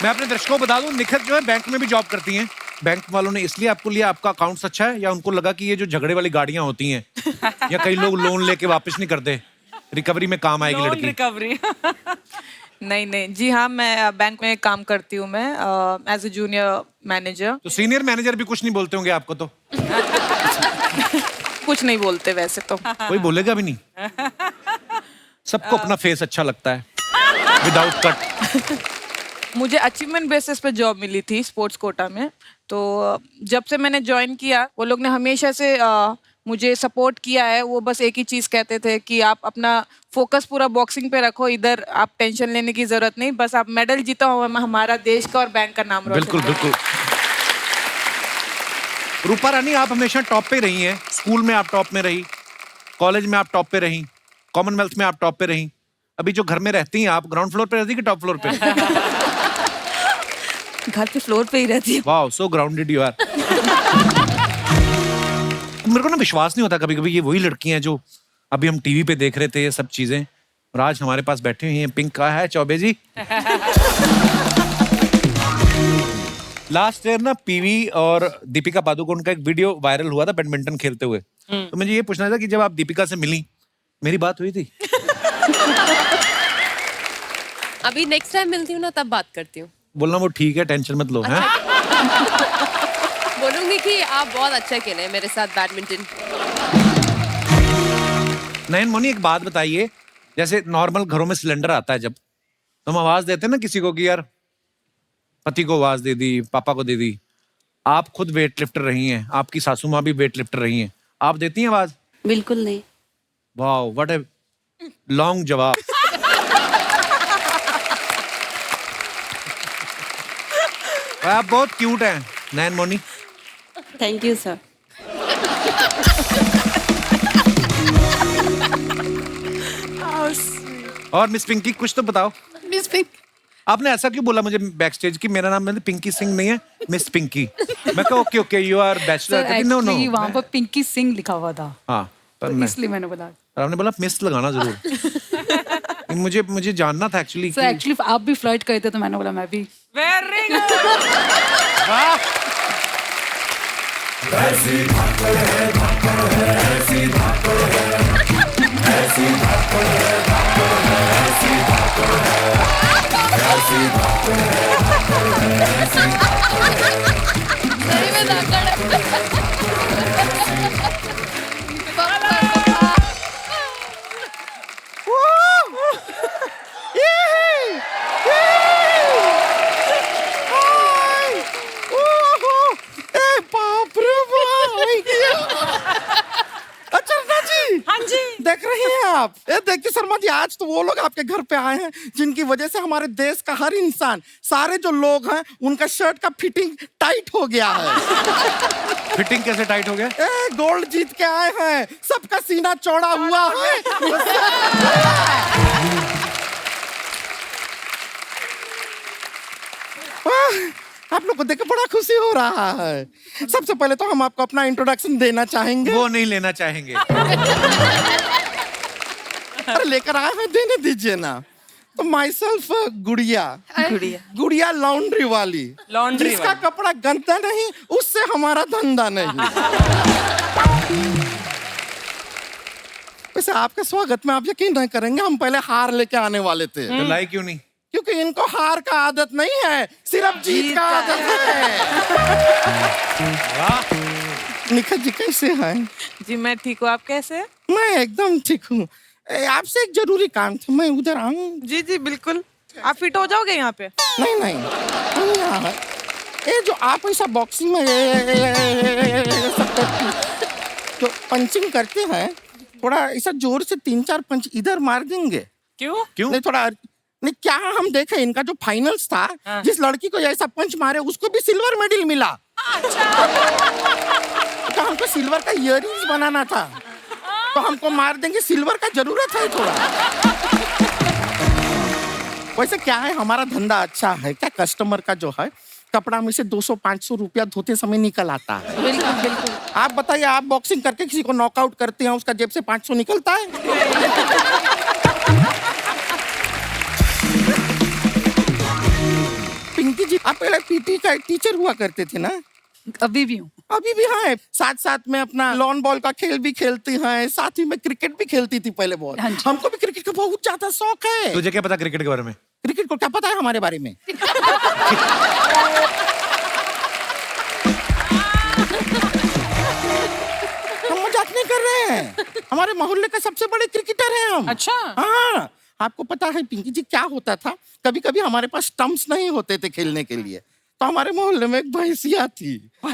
मैं अपने दर्शकों को बता दूं, निखित जो है बैंक में भी जॉब करती हैं। बैंक वालों ने इसलिए आपको लिया, आपका अकाउंट अच्छा है, या उनको लगा कि ये जो झगड़े वाली गाड़ियां होती हैं, या कई लोग लोन लेके वापस नहीं करते, रिकवरी में काम आएगी लड़की? रिकवरी। नहीं नहीं जी हाँ, मैं बैंक में काम करती हूँ, मैं एज ए जूनियर मैनेजर। तो सीनियर मैनेजर भी कुछ नहीं बोलते होंगे आपको? तो कुछ नहीं बोलते वैसे तो। कोई बोलेगा भी नहीं। सबको अपना फेस अच्छा लगता है विदाउट कट। मुझे अचीवमेंट बेसिस पे जॉब मिली थी स्पोर्ट्स कोटा में। तो जब से मैंने ज्वाइन किया, वो लोग ने हमेशा से मुझे सपोर्ट किया है। वो बस एक ही चीज़ कहते थे कि आप अपना फोकस पूरा बॉक्सिंग पे रखो, इधर आप टेंशन लेने की जरूरत नहीं, बस आप मेडल जीता हो, हमारा देश का और बैंक का नाम रोशन। बिल्कुल बिल्कुल। रूपा रानी, आप हमेशा टॉप पे रही हैं। स्कूल में आप टॉप में रही, कॉलेज में आप टॉप पे रही, कॉमनवेल्थ में आप टॉप पे रही। अभी जो घर में रहती हैं आप, ग्राउंड फ्लोर पे रहती कि टॉप फ्लोर पे? घर पे फ्लोर पे ही रहती है। Wow, so grounded you are. मेरे को ना विश्वास नहीं होता कभी कभी, ये वही लड़की हैं जो अभी हम टीवी पे देख रहे थे ये सब चीजें, और आज हमारे पास बैठे हुए हैं। पिंक का है चौबे जी। लास्ट ईयर ना पीवी और दीपिका पादुकोण का एक वीडियो वायरल हुआ था बैडमिंटन खेलते हुए। तो मुझे ये पूछना था कि जब आप दीपिका से मिली, मेरी बात हुई थी? अभी नेक्स्ट टाइम मिलती हूँ ना, तब बात करती हूँ। बोलना वो ठीक है, टेंशन मत लो। हैं? बोलूंगी कि आप बहुत अच्छा खेले मेरे साथ बैडमिंटन। नयन मोनी, एक बात बताइए, जैसे नॉर्मल घरों में सिलेंडर आता है, जब तो हम आवाज देते हैं ना किसी को कि यार पति को आवाज दे दी, पापा को दे दी। आप खुद वेट लिफ्टर रही हैं, आपकी सासू माँ भी वेट लिफ्टर रही हैं, आप देती हैं आवाज? बिल्कुल नहीं। वाह, व्हाट ए लॉन्ग जवाब। आप बहुत क्यूट हैं Nayan Moni. Thank you sir. और मिस पिंकी, कुछ तो बताओ। मिस पिंक, आपने ऐसा क्यों बोला मुझे बैक स्टेज की मेरा नाम मैंने पिंकी सिंह नहीं है, मिस पिंकी? मैं कहा okay okay, you are bachelor. No no, वहाँ पर पिंकी सिंह लिखा हुआ था। हाँ, पर तो इसलिए मैंने बोला। आपने बोला मिस लगाना जरूर। मुझे जानना था एक्चुअली। सर एक्चुअली आप भी फ्लर्ट करते थे, तो मैंने बोला मैं भी। Very good. ऐसी धाकड़ है, धाकड़ है, ऐसी धाकड़ है, ऐसी धाकड़ है, धाकड़ है, ऐसी धाकड़ है, ऐसी धाकड़ है, धाकड़ है, ऐसी धाकड़ है। सही में धाकड़ है। आप? ए देखिए शर्मा जी, आज तो वो लोग आपके घर पे आए हैं जिनकी वजह से हमारे देश का हर इंसान, सारे जो लोग हैं, उनका शर्ट का फिटिंग टाइट हो गया है। फिटिंग कैसे टाइट हो गया? ए गोल्ड जीत के आए हैं, सबका सीना चौड़ा हुआ है। आप लोग को देख के बड़ा खुशी हो रहा है। सबसे पहले तो हम आपको अपना इंट्रोडक्शन देना चाहेंगे। वो नहीं लेना चाहेंगे। अरे लेकर आए हैं, देने दीजिए ना। तो माई सेल्फ गुड़िया गुड़िया लॉन्ड्री वाली, जिसका कपड़ा गंदा नहीं, उससे हमारा धंधा नहीं। वैसे आपके स्वागत में आप यकीन नहीं करेंगे, हम पहले हार लेके आने वाले थे। तो लाई क्यों नहीं? क्योंकि इनको हार का आदत नहीं है, सिर्फ जीत का आदत है। निखत जी कैसे हैं? जी मैं ठीक हूँ, आप कैसे हैं? मैं एकदम ठीक हूँ। आपसे एक जरूरी काम था, मैं उधर आऊँ? जी जी बिल्कुल, आप फिट हो जाओगे यहाँ पे? नहीं नहीं, हम यहाँ हैं। ये जो आप ऐसा बॉक्सिंग में जो पंचिंग करते हैं, थोड़ा ऐसा जोर से 3-4 पंच इधर मार देंगे? क्यों? क्यों? नहीं थोड़ा नहीं, क्या हम देखे इनका जो फाइनल्स था, जिस लड़की को ऐसा पंच मारे उसको भी सिल्वर मेडल मिला। तो हमको सिल्वर का इयररिंग्स बनाना था, तो हमको मार देंगे, सिल्वर का जरूरत है थोड़ा। वैसे क्या है, हमारा धंधा अच्छा है क्या? कस्टमर का जो है कपड़ा में से 200-500 रुपया धोते समय निकल आता है। बिल्कुल बिल्कुल। आप बताइए, आप बॉक्सिंग करके किसी को नॉकआउट करते हैं, उसका जेब से 500 निकलता है? पिंकी जी, आप पहले पीटी का टीचर हुआ करते थे ना? अभी भी हूँ। अभी भी हाँ, साथ साथ में अपना लॉन बॉल का खेल भी खेलती हैं, साथ ही में क्रिकेट भी खेलती थी पहले बहुत। हाँ जी। हमको भी क्रिकेट का बहुत ज्यादा शौक है। तुझे क्या पता क्रिकेट के बारे में? क्रिकेट को क्या पता है हमारे बारे में? हम मजाक नहीं कर रहे हैं, हमारे मोहल्ले का सबसे बड़े क्रिकेटर हैं हम। अच्छा। हाँ, आपको पता है पिंकी जी क्या होता था, कभी कभी हमारे पास स्टंप्स नहीं होते थे खेलने के लिए, तो हमारे मोहल्ले में एक भैंसिया थी। और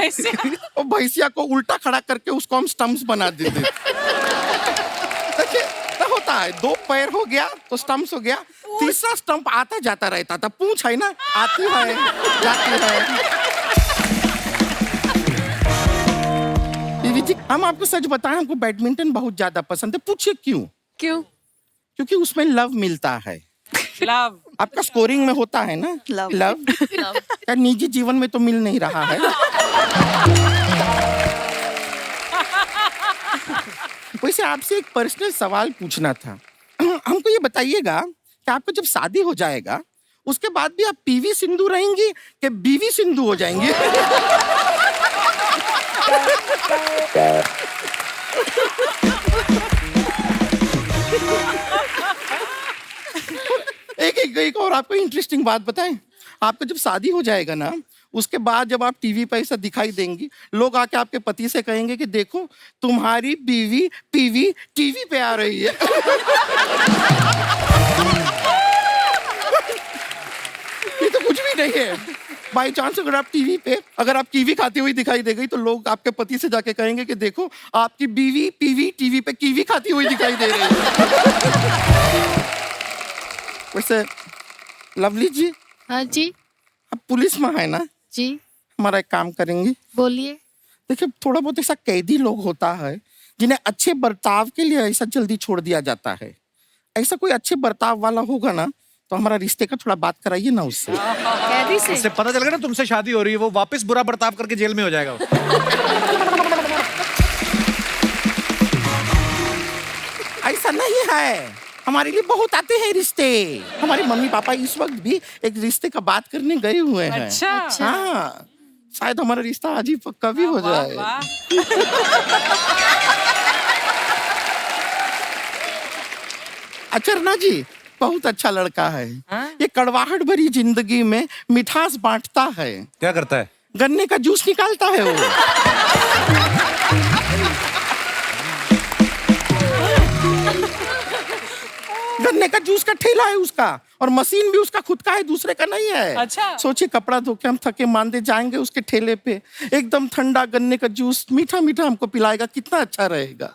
भैंसिया को उल्टा खड़ा करके उसको हम स्टंप्स बना देते। देखिए क्या होता है, 2 पैर हो गया तो स्टंप्स हो गया, तीसरा स्टंप आता जाता रहता था। पूंछ है ना, आती है जाती है। बीवी जी, हम आपको सच बताएं, हमको बैडमिंटन बहुत ज्यादा पसंद है। पूछिए क्यों? क्यों? क्योंकि उसमें लव मिलता है। लव आपका स्कोरिंग में होता है ना लव? क्या निजी जीवन में तो मिल नहीं रहा है? वैसे आपसे एक पर्सनल सवाल पूछना था। हमको ये बताइएगा कि आपको जब शादी हो जाएगा, उसके बाद भी आप पीवी सिंधु रहेंगी कि बीवी सिंधु हो जाएंगी? एक और आपको इंटरेस्टिंग बात बताएं, आपको जब शादी हो जाएगा ना, उसके बाद जब आप टीवी पर ऐसा दिखाई देंगी, लोग आके आपके पति से कहेंगे कि देखो तुम्हारी बीवी पीवी टीवी पे आ रही है। ये तो कुछ भी नहीं है। बाई चांस अगर आप टीवी पे अगर आप कीवी खाती हुई दिखाई दे गई, तो लोग आपके पति से जाके कहेंगे कि देखो आपकी बीवी पीवी टीवी पे कीवी खाती हुई दिखाई दे रही है। वैसे लवली जी, हाँ जी। अब पुलिस में है ना जी। हमारा एक काम करेंगे। बोलिए। देखिए थोड़ा बहुत ऐसा कैदी लोग होता है जिन्हें अच्छे बर्ताव के लिए ऐसा जल्दी छोड़ दिया जाता है। ऐसा कोई अच्छे बर्ताव वाला होगा ना, तो हमारा रिश्ते का थोड़ा बात कराइए ना उससे। कैदी से? उससे पता चल गया ना तुमसे शादी हो रही है, वो वापस बुरा बर्ताव करके जेल में हो जाएगा। ऐसा नहीं है, हमारे लिए बहुत आते हैं रिश्ते। हमारे मम्मी पापा इस वक्त भी एक रिश्ते का बात करने गए हुए हैं। अच्छा। हाँ, शायद हमारा रिश्ता आज ही पक्का भी हो जाए। अचरना जी बहुत अच्छा लड़का है। ये कड़वाहट भरी जिंदगी में मिठास बांटता है। क्या करता है? गन्ने का जूस निकालता है वो। गन्ने का जूस का ठेला है उसका, और मशीन भी उसका खुद का है, दूसरे का नहीं है। अच्छा। सोचिए कपड़ा धो के हम थके मांदे जाएंगे उसके ठेले पे, एकदम ठंडा गन्ने का जूस मीठा मीठा हमको पिलाएगा, कितना अच्छा रहेगा।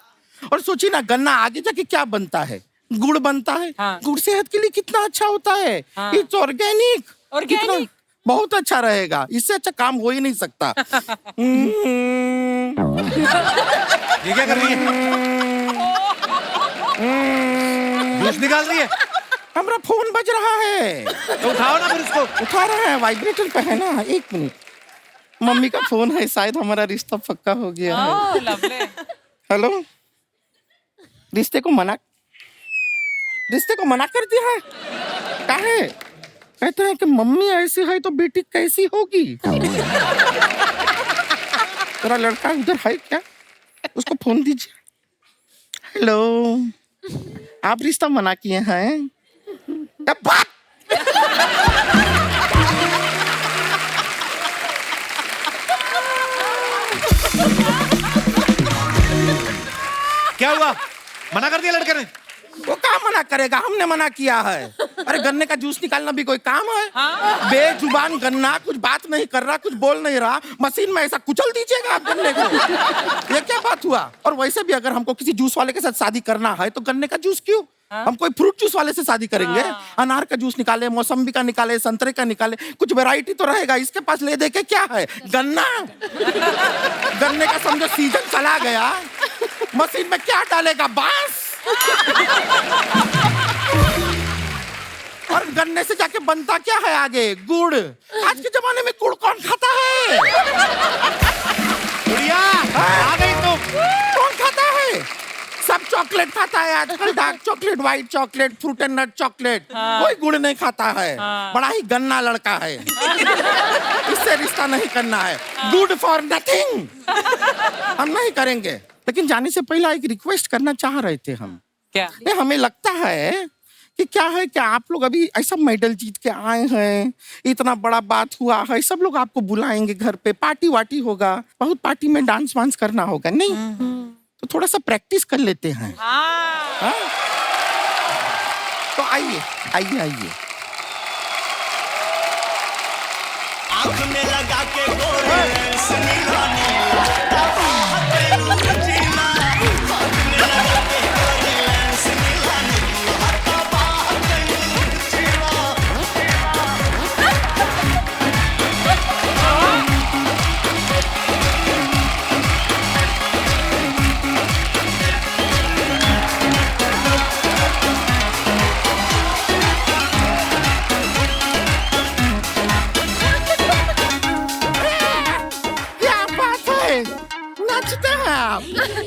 और सोचिए ना, गन्ना आगे जाके क्या बनता है, गुड़ बनता है। गुड़ सेहत के लिए कितना अच्छा होता है। It's organic. ऑर्गेनिक बहुत अच्छा रहेगा, इससे अच्छा काम हो ही नहीं सकता। ये क्या कर रही है? जूस निकाल रही है? हमारा फोन बज रहा है। तो उठाओ ना फिर इसको। उठा रहा है, वाइब्रेटर पे है ना। 1 मिनट, मम्मी का फोन है, शायद हमारा रिश्ता पक्का हो गया है। हेलो, रिश्ते को मना कर दिया है। काहे? कहते हैं कि मम्मी ऐसी है तो बेटी कैसी होगी। तेरा लड़का उधर है क्या? उसको फोन दीजिए। हेलो, आप रिश्ता मना किए हैं? क्या हुआ? मना कर दिया लड़के ने? वो क्या मना करेगा, हमने मना किया है। अरे गन्ने का जूस निकालना भी कोई काम है? बेजुबान गन्ना कुछ बात नहीं कर रहा, कुछ बोल नहीं रहा, मशीन में ऐसा कुचल दीजिएगा आप गन्ने को। ये क्या बात हुआ? और वैसे भी अगर हमको किसी जूस वाले के साथ शादी करना है तो गन्ने का जूस क्यों? हम कोई फ्रूट जूस वाले से शादी करेंगे। अनार का जूस निकाले, मौसम्बी का निकाले, संतरे का निकाले, कुछ वैरायटी तो रहेगा। इसके पास ले दे के क्या है, गन्ना। गन्ने का समझो सीजन चला गया, मशीन में क्या डालेगा, बांस। और गन्ने से जाके बनता क्या है आगे, गुड़। आज के जमाने में गुड़ कौन खाता है? गुड़िया, आ गई तुम। कौन खाता है? सब चॉकलेट खाता है आजकल, dark chocolate, white chocolate, fruit and nut chocolate. कोई गुड़ नहीं खाता है। बड़ा ही गन्ना लड़का है। इससे रिश्ता नहीं करना है। Good for nothing. हम नहीं करेंगे। लेकिन जाने से पहले एक रिक्वेस्ट करना चाह रहे थे हम। क्या? हमें लगता है कि क्या है कि आप लोग अभी ऐसा मेडल जीत के आए हैं, इतना बड़ा बात हुआ है, सब लोग आपको बुलाएंगे घर पे, पार्टी वार्टी होगा, बहुत पार्टी में डांस वांस करना होगा, नहीं? तो थोड़ा सा प्रैक्टिस कर लेते हैं। हाँ? तो आइए आइए आइए। आँख में लगा के गोरे लेंस निगानी, जीना। आँख में लगा के गोरे लेंस निगानी, हत्ता बाहर जीना।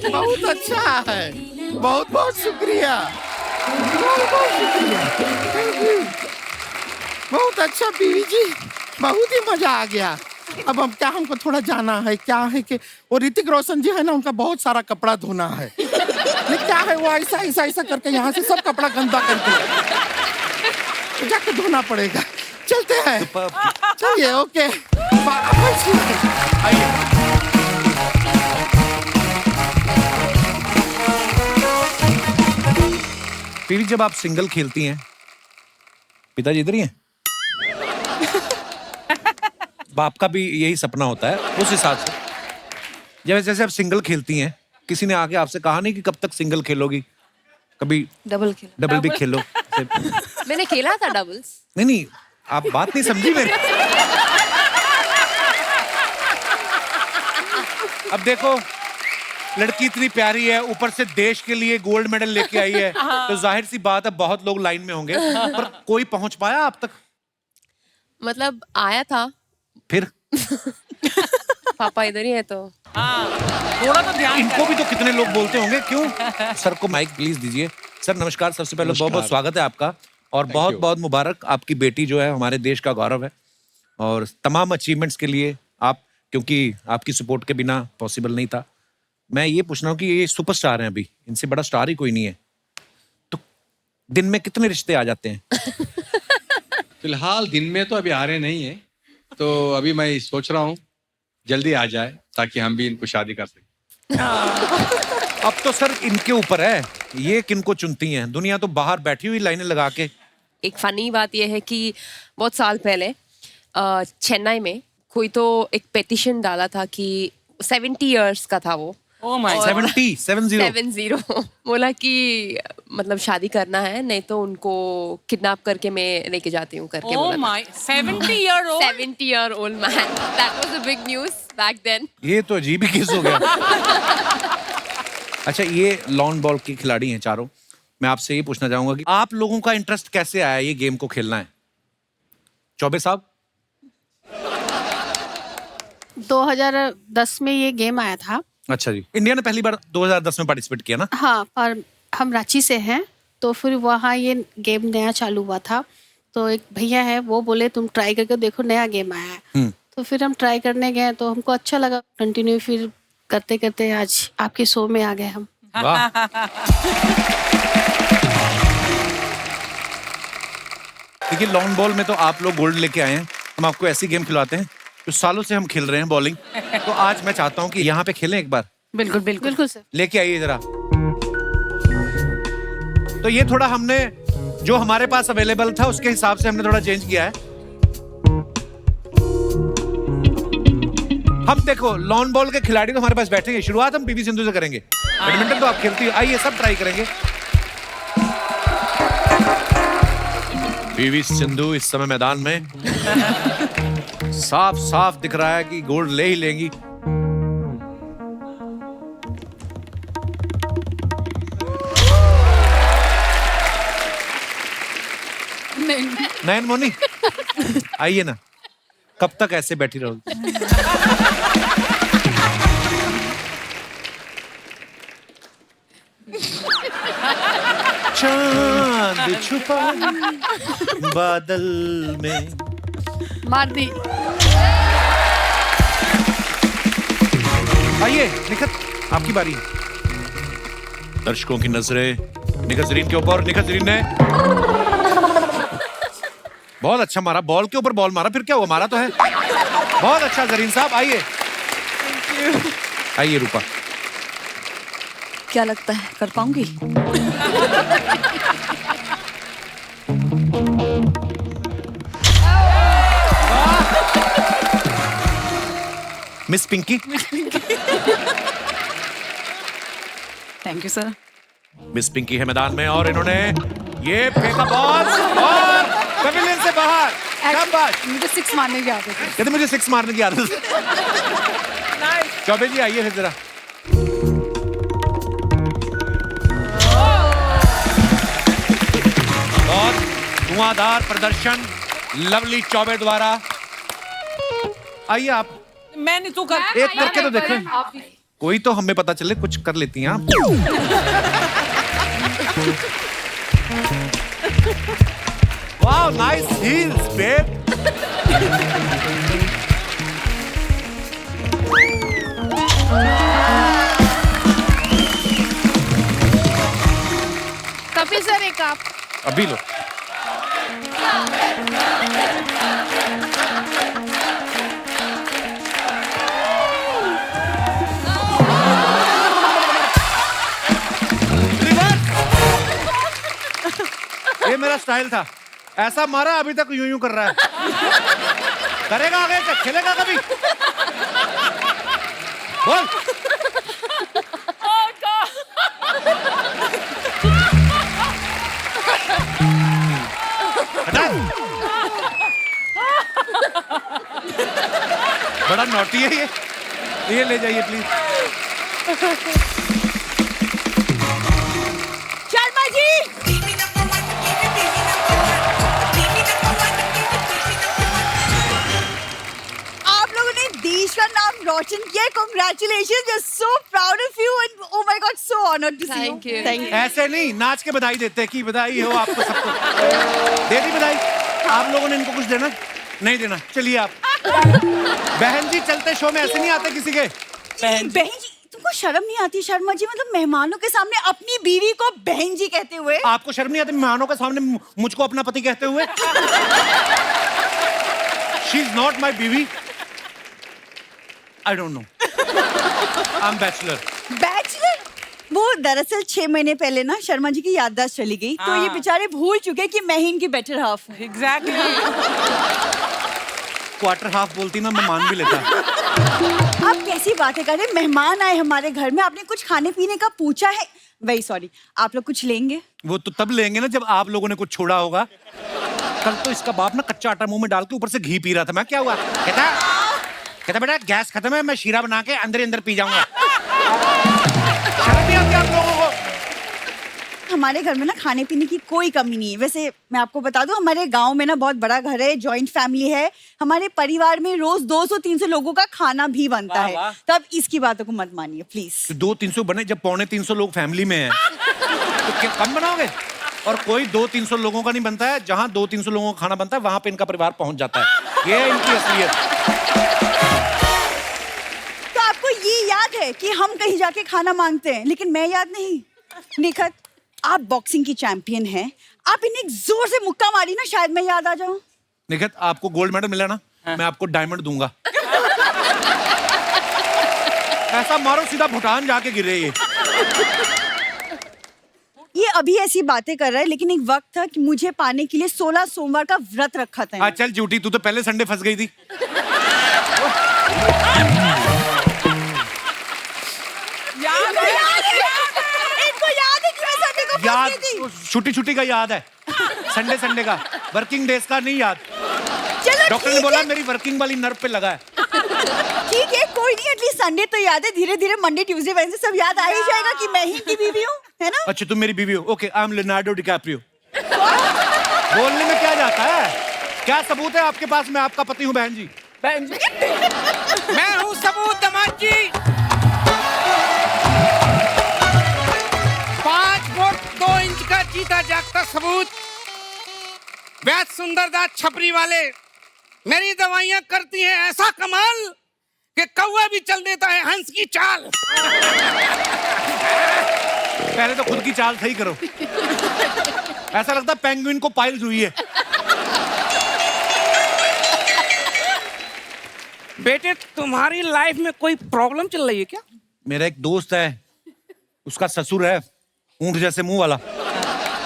बहुत अच्छा है, बहुत बहुत शुक्रिया, बहुत बहुत शुक्रिया, थैंक यू। बहुत अच्छा बीवी जी, बहुत ही मजा आ गया। अब हम क्या, हमको थोड़ा जाना है, क्या है कि वो ऋतिक रोशन जी है ना, उनका बहुत सारा कपड़ा धोना है। ये क्या है, वो ऐसा ऐसा ऐसा करके यहाँ से सब कपड़ा गंदा करके जाके धोना पड़ेगा। चलते हैं, चलिए, ओके। आइए। पीवी, जब आप सिंगल खेलती हैं, पिताजी इधर ही हैं? बाप का भी यही सपना होता है उस हिसाब से। जब जैसे आप सिंगल खेलती हैं, किसी ने आके आपसे कहा नहीं कि कब तक सिंगल खेलोगी, कभी डबल भी खेलो? मैंने खेला था डबल्स। नहीं, आप बात नहीं समझी मेरी। अब देखो, लड़की इतनी प्यारी है, ऊपर से देश के लिए गोल्ड मेडल लेके आई है, तो जाहिर सी बात है बहुत लोग लाइन में होंगे, पर कोई पहुंच पाया आप तक? मतलब आया था। फिर पापा इधर ही है तो थोड़ा तो ध्यान। इनको भी तो कितने लोग बोलते होंगे, क्यों? सर को माइक प्लीज दीजिए। सर नमस्कार, सबसे पहले बहुत बहुत स्वागत है आपका, और बहुत बहुत मुबारक। आपकी बेटी जो है हमारे देश का गौरव है, और तमाम अचीवमेंट्स के लिए आप, क्योंकि आपकी सपोर्ट के बिना पॉसिबल नहीं था। मैं ये पूछ रहा हूँ कि ये सुपरस्टार हैं, अभी इनसे बड़ा स्टार ही कोई नहीं है, तो दिन में कितने रिश्ते आ जाते हैं? फिलहाल दिन में तो अभी आ रहे नहीं है, तो अभी मैं सोच रहा हूँ जल्दी आ जाए ताकि हम भी इनको शादी कर सकें। अब तो सर इनके ऊपर है, ये किनको चुनती हैं? दुनिया तो बाहर बैठी हुई लाइनें लगा के। एक फनी बात यह है कि बहुत साल पहले चेन्नई में कोई तो एक पेटिशन डाला था कि 70 इयर्स का था वो, Oh my God. 70 70 बोला कि मतलब शादी करना है नहीं तो उनको किडनैप करके मैं लेके जाती हूँ करके Oh बोला my, 70-year-old. 70-year-old man. That was a big news back then. ये तो अजीब ही केस हो गया। अच्छा, ये लॉन बॉल के खिलाड़ी हैं चारों। मैं आपसे ये पूछना चाहूंगा कि आप लोगों का इंटरेस्ट कैसे आया ये गेम को खेलना है? चौबे साहब? 2010 में ये गेम आया था। अच्छा जी, इंडिया ने पहली बार 2010 में पार्टिसिपेट किया ना? हाँ, और हम रांची से हैं, तो फिर वहाँ ये गेम नया चालू हुआ था। तो एक भैया है, वो बोले तुम ट्राई करके देखो, नया गेम आया है। तो फिर हम ट्राई करने गए तो हमको अच्छा लगा। कंटिन्यू फिर करते करते आज आपके शो में आ गए हम। वाह। देखिए, लॉन बॉल में तो आप लोग गोल्ड लेके आए हैं। हम आपको ऐसी गेम खिलवाते हैं जो सालों से हम खेल रहे हैं, बॉलिंग। तो आज मैं चाहता हूँ कि यहाँ पे खेलें एक बार। बिल्कुल बिल्कुल बिल्कुल सर। लेके आइए जरा। तो ये थोड़ा हमने जो हमारे पास अवेलेबल था उसके हिसाब से हमने थोड़ा चेंज किया है। हम देखो, लॉन बॉल के खिलाड़ी तो हमारे पास बैठेंगे। शुरुआत हम पीवी सिंधु से करेंगे। बैडमिंटन तो आप खेलती हो, आइए सब ट्राई करेंगे। पीवी सिंधु इस समय मैदान में। साफ साफ दिख रहा है कि गोल्ड ले ही लेंगी। नयन मोनी, आइए ना। कब तक ऐसे बैठी रहोगी? चांद छुपा बादल में। मार दी। आइए निखत, आपकी बारी। दर्शकों की नजरें निखत जरीन के ऊपर। निखत जरीन ने बहुत अच्छा मारा, बॉल के ऊपर बॉल मारा, फिर क्या हुआ, मारा तो है। बहुत अच्छा जरीन साहब, आइए। आइए रूपा। क्या लगता है कर पाऊंगी? Miss Pinky. Thank you sir. Miss Pinky है मैदान में और इन्होंने ये फेंका बॉल और पेविलियन से बाहर। शाबाश। मुझे 6 मारने की आदत है। कहते मुझे 6 मारने की आदत है। चौबे जी आइए फिर जरा। बहुत धुआंधार प्रदर्शन लवली चौबे द्वारा। आइए आप। मैं नहीं, तू कर। एक करके तो देखें, कोई तो हमें पता चले कुछ कर लेती हैं आप। Wow, nice heels babe. Kapil sir, एक आप। अभी लो। ये मेरा स्टाइल था। ऐसा मारा, अभी तक यूं यूं कर रहा है। करेगा आगे, खेलेगा कभी? बोल। हटा। बड़ा नॉटी है ये ले जाइए प्लीज। शर्मा जी, आप लोगों ने देश का नाम रोशन किया। Congratulations, we're so proud of you and oh my God, so honored to see you. Thank you. Thank you. ऐसे नहीं, नाच के बधाई देते कि बधाई हो आपको सबको। दे दी बधाई। आप लोगों ने इनको कुछ देना? नहीं देना, चलिए आप। बहन जी, चलते शो में ऐसे नहीं आते किसी के। बहन जी, तुमको शर्म नहीं आती शर्मा जी? मतलब मेहमानों के सामने अपनी बीवी को बहन जी कहते हुए। आपको शर्म नहीं आती मेहमानों के सामने मुझको अपना पति कहते हुए? She is not my बीवी। I don't know. I'm bachelor. Bachelor? वो दरअसल 6 महीने पहले ना शर्मा जी की याददाश्त चली गई, तो ये बेचारे भूल चुके कि मैं ही इनकी बेटर हाफ हूँ। एग्जैक्टली। क्वार्टर हाफ बोलती ना, मैं मान भी लेता। आप कैसी बातें कर रहे हैं? मेहमान आए हमारे घर में, आपने कुछ खाने पीने का पूछा है? वेरी सॉरी, आप लोग कुछ लेंगे? वो तो तब लेंगे ना जब आप लोगों ने कुछ छोड़ा होगा। कल तो इसका बाप ना कच्चा आटा मुंह में डाल के ऊपर से घी पी रहा था। मैं क्या हुआ? कहता बेटा गैस खत्म है, मैं शीरा बना के अंदर ही अंदर पी जाऊंगा। शर्म नहीं आती आप लोगों को? हमारे घर में ना खाने पीने की कोई कमी नहीं है। वैसे मैं आपको बता दूं, हमारे गांव में ना बहुत बड़ा घर है, जॉइंट फैमिली है। हमारे परिवार में रोज 200-300 लोगों का खाना भी बनता है। तो अब इसकी बातों को मत मानिए प्लीज। 200-300 बने जब 250-300 लोग फैमिली में हैं तो क्या कम बनाओगे? और कोई 200-300 लोगों का नहीं बनता है। जहाँ 200-300 लोगों का खाना बनता है वहां पे इनका परिवार पहुंच जाता है। ये है इनकी असलियत। तो आपको ये याद है कि हम कहीं जाके खाना मांगते हैं, लेकिन मैं याद नहीं? निखत, आप बॉक्सिंग की चैंपियन हैं, आप इन्हें जोर से मुक्का मारी ना, शायद मैं याद आ जाऊं। निखत, आपको गोल्ड मेडल मिला ना, मैं आपको डायमंड दूंगा। ऐसा मारो सीधा भूटान जाके गिरे ये अभी ऐसी बातें कर रहा है, लेकिन एक वक्त था कि मुझे पाने के लिए 16 सोमवार का व्रत रखा था। चल झूठी, तू तो पहले संडे फंस गई थी। याद छुट्टी का याद है, संडे का, वर्किंग डेज का नहीं याद। डॉक्टर ने बोला मेरी वर्किंग वाली नर्व पे लगा है। ठीक है, कोई नहीं, एटलीस्ट संडे तो याद है। धीरे धीरे मंडे ट्यूसडे वेडनेसडे सब याद आ ही जाएगा कि मैं ही की बीवी हूँ, है ना? अच्छा तुम मेरी बीवी हो? Okay, I am Leonardo DiCaprio. बोलने में क्या जाता है? क्या सबूत है आपके पास मैं आपका पति हूँ? बहन जी मैं हूँ सबूत दामाद जी। 5 फुट 2 इंच का जीता जागता सबूत। वैद सुंदरदास छपरी वाले मेरी दवाइयां करती हैं ऐसा कमाल कि कौवा भी चल देता है हंस की चाल। पहले तो खुद की चाल सही करो। ऐसा लगता है पेंगुइन को पाइल्स हुई है। बेटे तुम्हारी लाइफ में कोई प्रॉब्लम चल रही है क्या? मेरा एक दोस्त है, उसका ससुर है ऊंट जैसे मुंह वाला।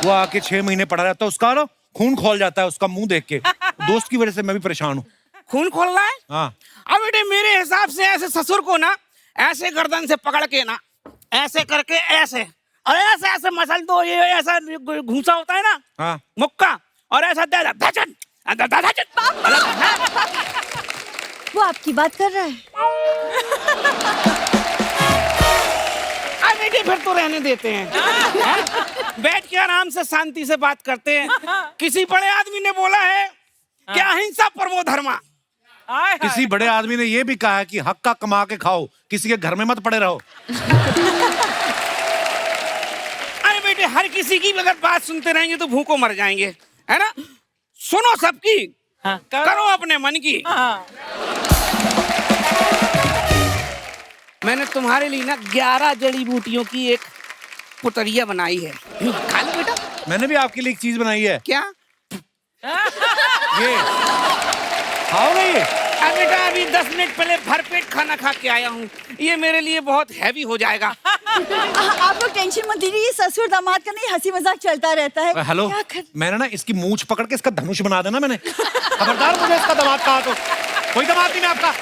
वो आके 6 महीने पड़ा रहता है, उसका ना खून खोल जाता है उसका मुंह देख के। दोस्त की वजह से मैं भी परेशान हूँ। खून खोल रहा है? हाँ। अब बेटे मेरे हिसाब से ऐसे ससुर को ना ऐसे गर्दन से पकड़ के ना ऐसे करके ऐसे और ऐसे ऐसे मसल दो। ये ऐसा घूसा होता है ना, हाँ, मुक्का, और ऐसा वो आपकी बात कर रहा है। बेटे फिर तो रहने देते हैं। बैठ के आराम से शांति से बात करते हैं। किसी बड़े आदमी ने बोला है कि अहिंसा परमो धर्मा। किसी बड़े आदमी ने ये भी कहा है कि हक का कमा के खाओ, किसी के घर में मत पड़े रहो। अरे बेटे हर किसी की अगर बात सुनते रहेंगे तो भूखों मर जाएंगे, है ना? सुनो सबकी, करो अपने मन की। मैंने तुम्हारे लिए ना 11 जड़ी बूटियों की एक पुतरिया बनाई है, खा लो बेटा। मैंने भी आपके लिए एक चीज बनाई है। क्या? ये खाओगे ये? बेटा अभी 10 मिनट पहले भरपेट खाना खा के आया हूँ, ये मेरे लिए बहुत हैवी हो जाएगा। आप लोग टेंशन मत लीजिए, ससुर दामाद का नहीं हंसी मजाक चलता रहता है। हेलो, मैंने ना इसकी मूंछ पकड़ के इसका धनुष बना देना मैंने। खबरदार मुझे इसका दामाद कहा तो। कोई दामाद नहीं मैं आपका।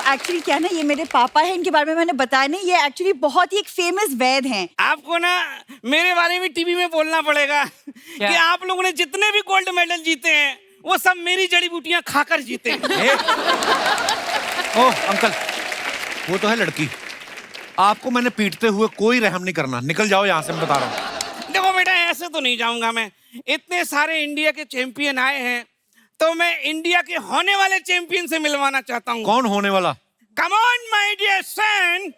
एक्चुअली क्या ना, ये मेरे पापा हैं, इनके बारे में मैंने बताया नहीं। ये एक्चुअली बहुत ही एक फेमस वैद हैं। आपको ना मेरे बारे में टीवी में बोलना पड़ेगा कि आप लोगों ने जितने भी गोल्ड मेडल जीते हैं वो सब मेरी जड़ी बूटियां खाकर जीते हैं। ओह अंकल, वो तो है लड़की। आपको मैंने पीटते हुए कोई रहम नहीं करना। निकल जाओ यहाँ से, मैं बता रहा हूँ। देखो बेटा ऐसे तो नहीं जाऊंगा मैं। इतने सारे इंडिया के चैंपियन आए हैं तो मैं इंडिया के होने वाले चैंपियन से मिलवाना चाहता हूँ। कौन होने वाला? Come on my dear son.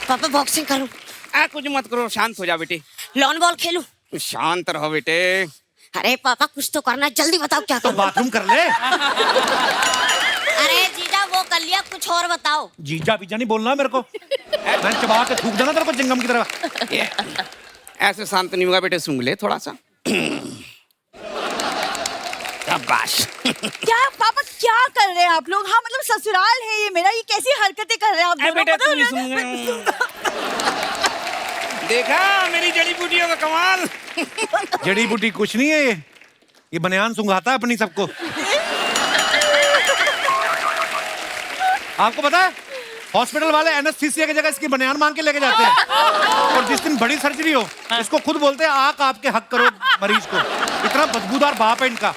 Papa boxing करूं? कुछ मत करो, शांत हो जा बेटे। लॉन बॉल खेलूं? शांत रहो बेटे। अरे पापा कुछ तो करना, जल्दी बताओ क्या करूं? तो बाथरूम कर ले। अरे जीजा वो कर लिया, कुछ और बताओ। जीजा पीजा नहीं बोलना मेरे को। मैं चबा के थूक देना तेरे को चिंगम की तरह। ऐसे शांत नहीं होगा बेटे, सूंघ ले थोड़ा सा। शाबाश। क्या पापा क्या कर रहे हैं आप लोग? हाँ मतलब ससुराल है ये मेरा, ये कैसी हरकतें कर रहे हैं आप दोनों? बेटे तू ही सूंघ। देखा मेरी जड़ी बूटियों का कमाल। जड़ी बूटी कुछ नहीं है, ये बनियान सुंघाता है अपनी सबको। आपको पता है हॉस्पिटल वाले एनेस्थीसिया की जगह इसकी बनियान मांग के लेके जाते हैं, और जिस दिन बड़ी सर्जरी हो इसको खुद बोलते हैं आक आपके हक करो मरीज को। इतना बदबूदार बाप है इनका।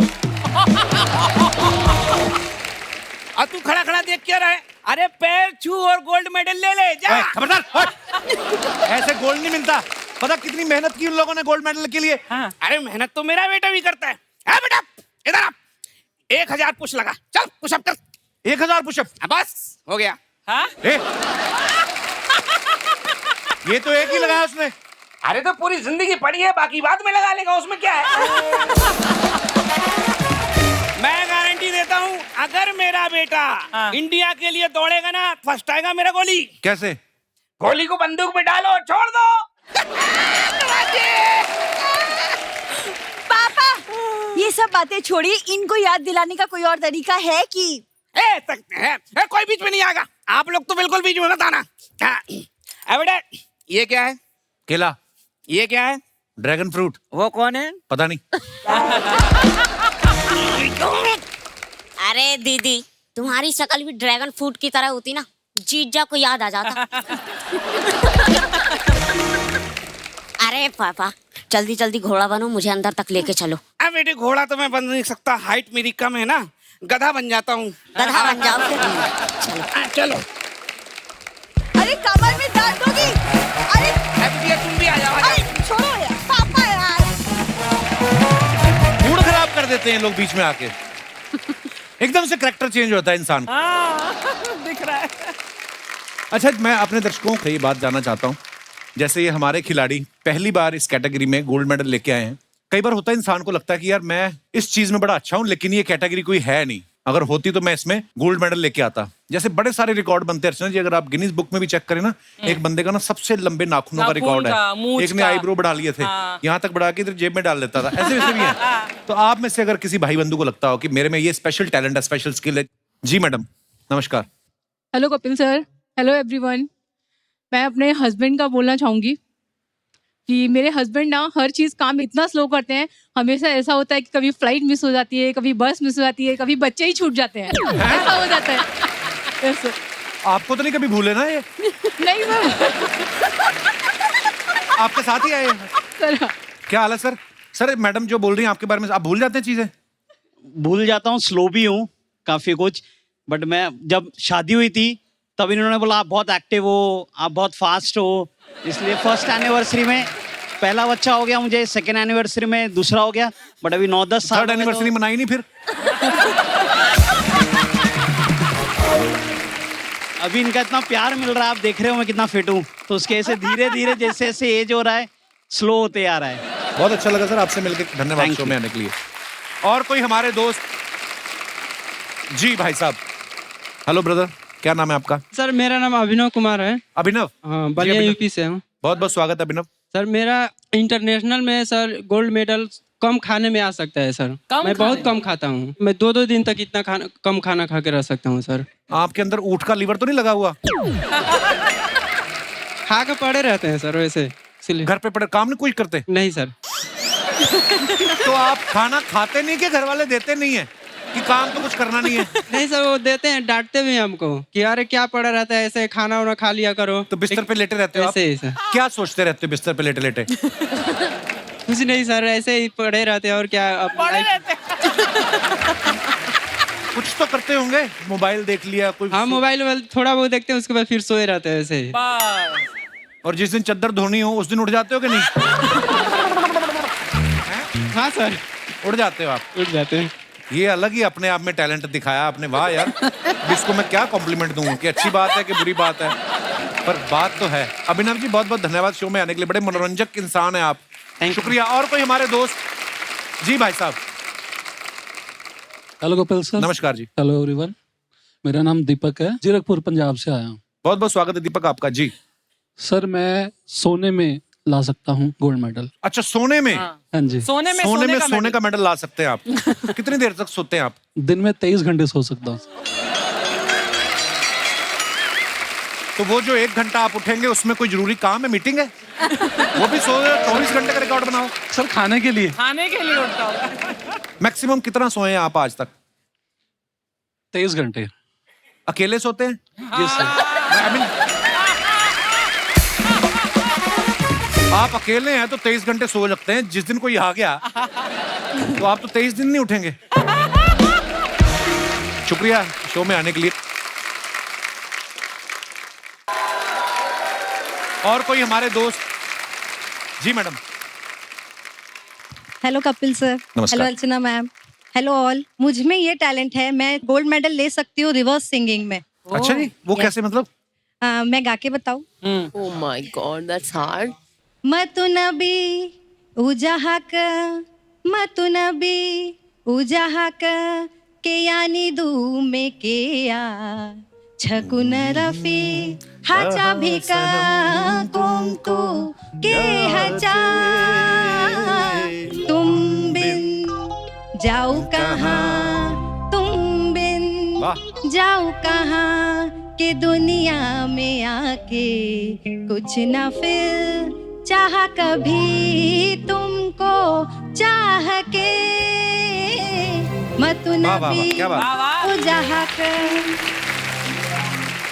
और तू खड़ा खड़ा देख क्या रहा है? अरे पैर छू और गोल्ड मेडल ले ले जा। खबरदार, ऐसे गोल्ड नहीं मिलता। पता कितनी मेहनत की उन लोगों ने गोल्ड मेडल के लिए। अरे मेहनत तो मेरा बेटा भी करता है। बेटा इधर आ, 1000 पुश लगा, चल पुशअप कर। 1000 पुशअप? बस हो गया। ये तो एक ही लगाया उसने। अरे तो पूरी जिंदगी पड़ी है, बाकी बाद में लगा लेगा, उसमें क्या है। मैं गारंटी देता हूँ अगर मेरा बेटा इंडिया के लिए दौड़ेगा ना, फर्स्ट आएगा मेरा गोली। कैसे? गोली को बंदूक में डालो और छोड़ दो। पापा ये सब बातें छोड़िए, इनको याद दिलाने का कोई और तरीका है कि? कोई बीच में नहीं आएगा। आप लोग तो बिल्कुल बीच में मत आना। बेटा ये क्या है? केला। ये क्या है? Dragon fruit. वो कौन है? पता नहीं। अरे दीदी, तुम्हारी शक्ल भी ड्रैगन फ्रूट की तरह होती ना, जीजा को याद आ जाता। अरे पापा जल्दी जल्दी घोड़ा बनो, मुझे अंदर तक लेके चलो। अब बेटे घोड़ा तो मैं बन नहीं सकता, हाइट मेरी कम है ना, गधा बन जाता हूँ। गधा बन जाओ फिर। चलो चलो। अरे कमर में दर्द होगी। अरे तुम भी आ जाओ। अरे छोड़ो यार पापा यार। मूड खराब कर देते हैं लोग बीच में आके। एकदम से करैक्टर चेंज होता है इंसान का। दिख रहा है। अच्छा मैं अपने दर्शकों को ये बात जानना चाहता हूँ, जैसे ये हमारे खिलाड़ी पहली बार इस कैटेगरी में गोल्ड मेडल लेके आए हैं। कई बार होता है इंसान को लगता है कि यार मैं इस चीज में बड़ा अच्छा हूँ, लेकिन ये कैटेगरी कोई है नहीं, अगर होती तो मैं इसमें गोल्ड मेडल लेके आता। जैसे बड़े सारे रिकॉर्ड बनते हैं अर्चना जी, अगर आप गिनीज बुक में भी चेक करें ना, एक बंदे का ना सबसे लंबे नाखूनों का रिकॉर्ड है। एक ने आईब्रो बढ़ा लिए थे, यहाँ तक बढ़ा के इधर जेब में डाल लेता था। ऐसे वैसे भी है। तो आप में से अगर किसी भाई बंधु को लगता हो कि मेरे में ये स्पेशल टैलेंट है, स्पेशल स्किल है। जी मैडम नमस्कार। Hello Kapil sir, hello everyone. मैं अपने हस्बैंड का बोलना चाहूँगी कि मेरे हस्बैंड ना हर चीज़ काम इतना स्लो करते हैं, हमेशा ऐसा होता है कि कभी फ्लाइट मिस हो जाती है, कभी बस मिस हो जाती है, कभी बच्चे ही छूट जाते हैं। ऐसा हो जाता है। आपको तो नहीं कभी भूले ना ये? नहीं मैम। आपके साथ ही आए हैं सर। क्या हाल है सर? सर मैडम जो बोल रही हैं आपके बारे में, आप भूल जाते हैं चीजें? भूल जाता हूँ, स्लो भी हूँ काफी कुछ, बट मैं जब शादी हुई थी तब इन्होंने बोला आप बहुत एक्टिव हो, आप बहुत फास्ट हो, इसलिए फर्स्ट एनिवर्सरी में पहला बच्चा हो गया मुझे, सेकेंड एनिवर्सरी में दूसरा हो गया, बट अभी 9-10 साल थर्ड एनिवर्सरी मनाई नहीं फिर? अभी इनका इतना प्यार मिल रहा है, आप देख रहे हो मैं कितना फिट हूँ, तो उसके ऐसे धीरे धीरे जैसे जैसे एज हो रहा है स्लो होते आ रहा है। बहुत अच्छा लगा सर आपसे मिलकर, धन्यवाद शो में आने के लिए। और कोई हमारे दोस्त? जी भाई साहब। हेलो ब्रदर, क्या नाम है आपका? सर मेरा नाम अभिनव कुमार है। अभिनव? हाँ, बलिया यूपी से हूँ। बहुत बहुत स्वागत है अभिनव। सर मेरा इंटरनेशनल में सर गोल्ड मेडल कम खाने में आ सकता है सर। मैं बहुत कम खाता हूँ, मैं 2-2 दिन तक इतना कम खाना खा के रह सकता हूँ सर। आपके अंदर ऊँट का लीवर तो नहीं लगा हुआ? खा के पड़े रहते हैं सर वैसे, इसलिए। घर पे पड़े काम नहीं कुछ करते? नहीं सर। तो आप खाना खाते नहीं कि घर वाले देते नहीं है कि काम तो कुछ करना नहीं है? नहीं सर, वो देते हैं, डांटते भी हैं हमको कि अरे क्या पड़ा रहता है, ऐसे खाना वाना खा लिया करो। तो बिस्तर पे लेटे रहते हो आप? ऐसे ही। क्या सोचते रहते हो बिस्तर पे लेटे लेटे? कुछ नहीं सर, ऐसे ही पड़े रहते हैं और क्या। कुछ तो करते होंगे, मोबाइल देख लिया कोई? हाँ मोबाइल थोड़ा बहुत देखते हैं, उसके बाद फिर सोए रहते हैं ऐसे ही। और जिस दिन चद्दर धोनी हो उस दिन उठ जाते हो कि नहीं? हाँ सर उठ जाते हो आप? उठ जाते हैं। ये अलग ही अपने आप में टैलेंट दिखाया आपने, वाह यार। इसको मैं क्या कॉम्प्लीमेंट दूं कि अच्छी बात है कि बुरी बात है, पर बात तो है। अभिनव जी बहुत बहुत धन्यवाद शो में आने के लिए, बड़े मनोरंजक इंसान है आप, शुक्रिया। और कोई हमारे दोस्त? जी भाई साहब। Hello Kapil sir. नमस्कार जी। हेलो एवरीवन, मेरा नाम दीपक है, जीरकपुर पंजाब से आया हूँ। बहुत बहुत स्वागत है दीपक आपका। जी सर मैं सोने में ला सकता हूँ गोल्ड मेडल। अच्छा सोने में? हाँ जी। सोने का मेडल ला सकते हैं आप। कितनी देर तक सोते हैं आप? दिन में 23 घंटे सो सकता हूँ। तो वो जो 1 घंटा आप उठेंगे उसमें कोई जरूरी काम है, मीटिंग है? वो भी 24 घंटे का रिकॉर्ड बनाओ सर खाने के लिए। खाने के लिए उठता हूँ। मैक्सिमम कितना सोए हैं आप आज तक? 23 घंटे। अकेले सोते हैं? जी सर। आप अकेले हैं तो 23 घंटे सो सकते हैं। जिस दिन कोई आ गया तो आप तो 23 दिन नहीं उठेंगे। शुक्रिया शो में आने के लिए। और कोई हमारे दोस्त? जी मैडम। Hello Kapil sir. नमस्कार। हेलो अर्चना मैम। Hello all. मुझ में ये टैलेंट है, मैं गोल्ड मेडल ले सकती हूँ रिवर्स सिंगिंग में। अच्छा जी, वो कैसे मतलब? मैं गा के बताऊँ? Oh my God, that's hard. मतु नबी उजाहक मतु नबी उजाहक के यानी दू में के या छकुन रफी हाचा भिका कुम तू के हचा तुम बिन जाऊ कहाँ, तुम बिन जाऊ कहाँ के दुनिया में आके कुछ ना फिर चाह कभी तुमको चाह के मतु नबी उजाह कर।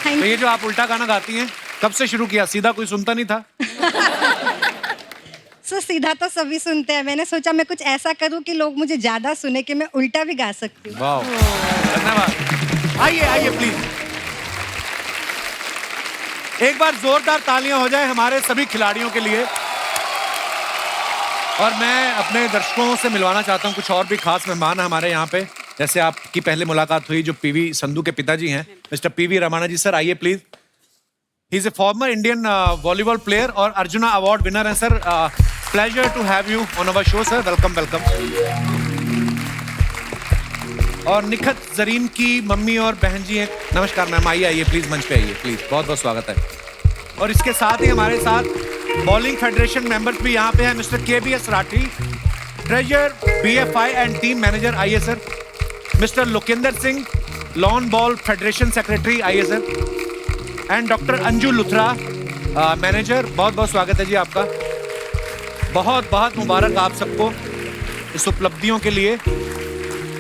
तो ये जो आप उल्टा गाना गाती हैं कब से शुरू किया? सीधा कोई सुनता नहीं था? सर सीधा तो सभी सुनते हैं, मैंने सोचा मैं कुछ ऐसा करूं कि लोग मुझे ज्यादा सुने कि मैं उल्टा भी गा सकती हूँ। वाह, धन्यवाद। आइए आइए प्लीज। एक बार जोरदार तालियां हो जाए हमारे सभी खिलाड़ियों के लिए। और मैं अपने दर्शकों से मिलवाना चाहता हूं कुछ और भी खास मेहमान हैं हमारे यहाँ पे। जैसे आपकी पहले मुलाकात हुई जो पीवी संधू के पिताजी हैं, mister PV Ramana ji. Sir आइए please. He is a former Indian volleyball player और अर्जुना अवार्ड विनर है sir. Pleasure to have you on our show sir. Welcome welcome. और निखत जरीन की मम्मी और बहन जी हैं। नमस्कार मैम, आइए आइए प्लीज, मंच पे आइए प्लीज। बहुत बहुत स्वागत है। और इसके साथ ही हमारे साथ बॉलिंग फेडरेशन मेंबर्स भी यहाँ पे हैं। Mister KBS Rathi, treasurer BFI and team manager, आइए sir. Mister Lokendra Singh, lawn ball federation secretary, आइए sir. And doctor Anju Luthra, manager, बहुत बहुत स्वागत है जी आपका। बहुत बहुत मुबारक आप सबको इस उपलब्धियों के लिए।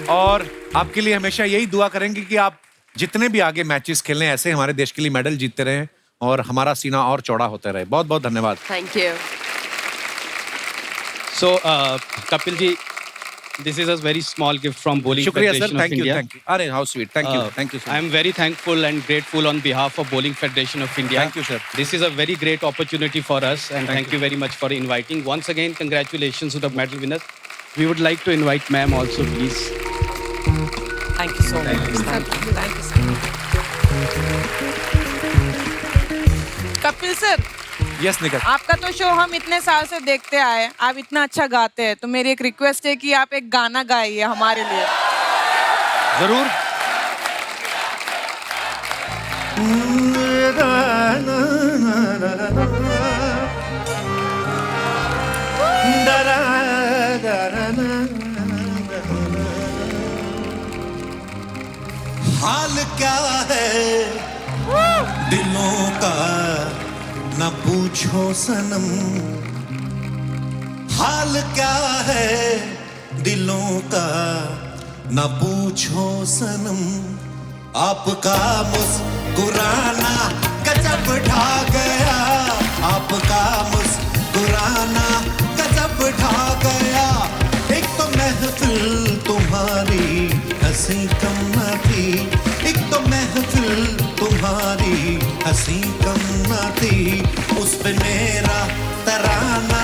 और आपके लिए हमेशा यही दुआ करेंगे कि आप जितने भी आगे मैचेस खेलें ऐसे हमारे देश के लिए मेडल जीतते रहें और हमारा सीना और चौड़ा होता रहे। बहुत बहुत धन्यवाद। Thank you. So, Kapil ji, this is a very small gift from Bowling शुक्रिया Federation सर, of India. Thank you. अरे how sweet, thank you, thank you sir. I am very thankful and grateful on behalf of Bowling Federation of India. Thank you, sir. This is a very great opportunity for us, and thank you very much for inviting. Once again, congratulations to the medal winners. We would like to invite ma'am also, please. Thank you so much. Thank you. Thank you so much. Kapil sir, yes Nikhat. आपका तो show हम इतने साल से देखते आए, आप इतना अच्छा गाते हैं, तो मेरी एक रिक्वेस्ट है कि आप एक गाना गाइए हमारे लिए। जरूर। हाल क्या है दिलों का न पूछो सनम, हाल क्या है दिलों का न पूछो सनम। आपका मुस्कुराना गजब ढा गया, आपका मुस्कुराना गजब ढा गया। एक तो महफिल तुम्हारी हंसी कम न थी, एक तो महफिल तुम्हारी हंसी कम न थी। उस पे मेरा तराना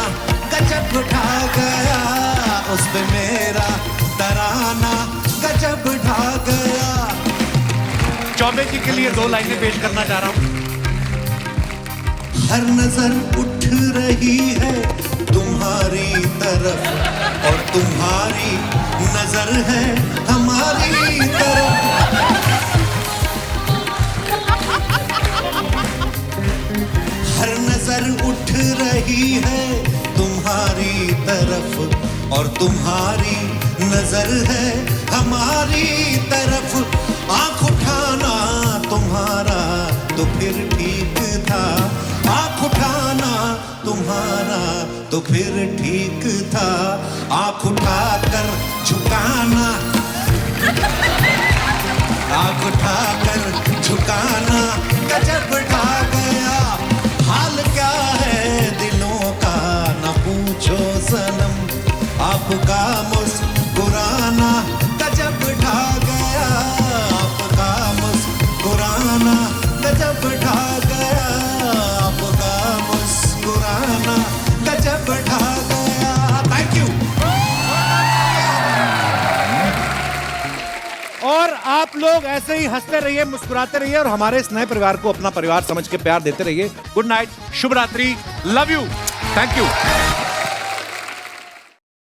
गजब ढा गया, उस पे मेरा तराना गजब ढा गया। चौबे जी के लिए 2 लाइनें पेश करना चाह रहा हूँ। हर नजर उठ रही है तुम्हारी तरफ और तुम्हारी नजर है हमारी तरफ। हर नजर उठ रही है तुम्हारी तरफ और तुम्हारी नजर है हमारी तरफ। आँख उठाना तुम्हारा तो फिर ठीक था, आँख उठाना तुम तुम्हारा तो फिर ठीक था, आंख उठाकर झुकाना, आंख उठाकर झुकाना गजब ढा गया। हाल क्या है दिलों का न पूछो सनम, आपका मुस्कुराना गजब ढा गया, आपका मुस्कुराना गजब ढा गया, आपका मुस्कुराना गजब ढा गया। Thank you. और आप लोग ऐसे ही हंसते रहिए, मुस्कुराते रहिए और हमारे इस नए परिवार को अपना परिवार समझ के प्यार देते रहिए। गुड नाइट, शुभ रात्रि, लव यू, थैंक यू।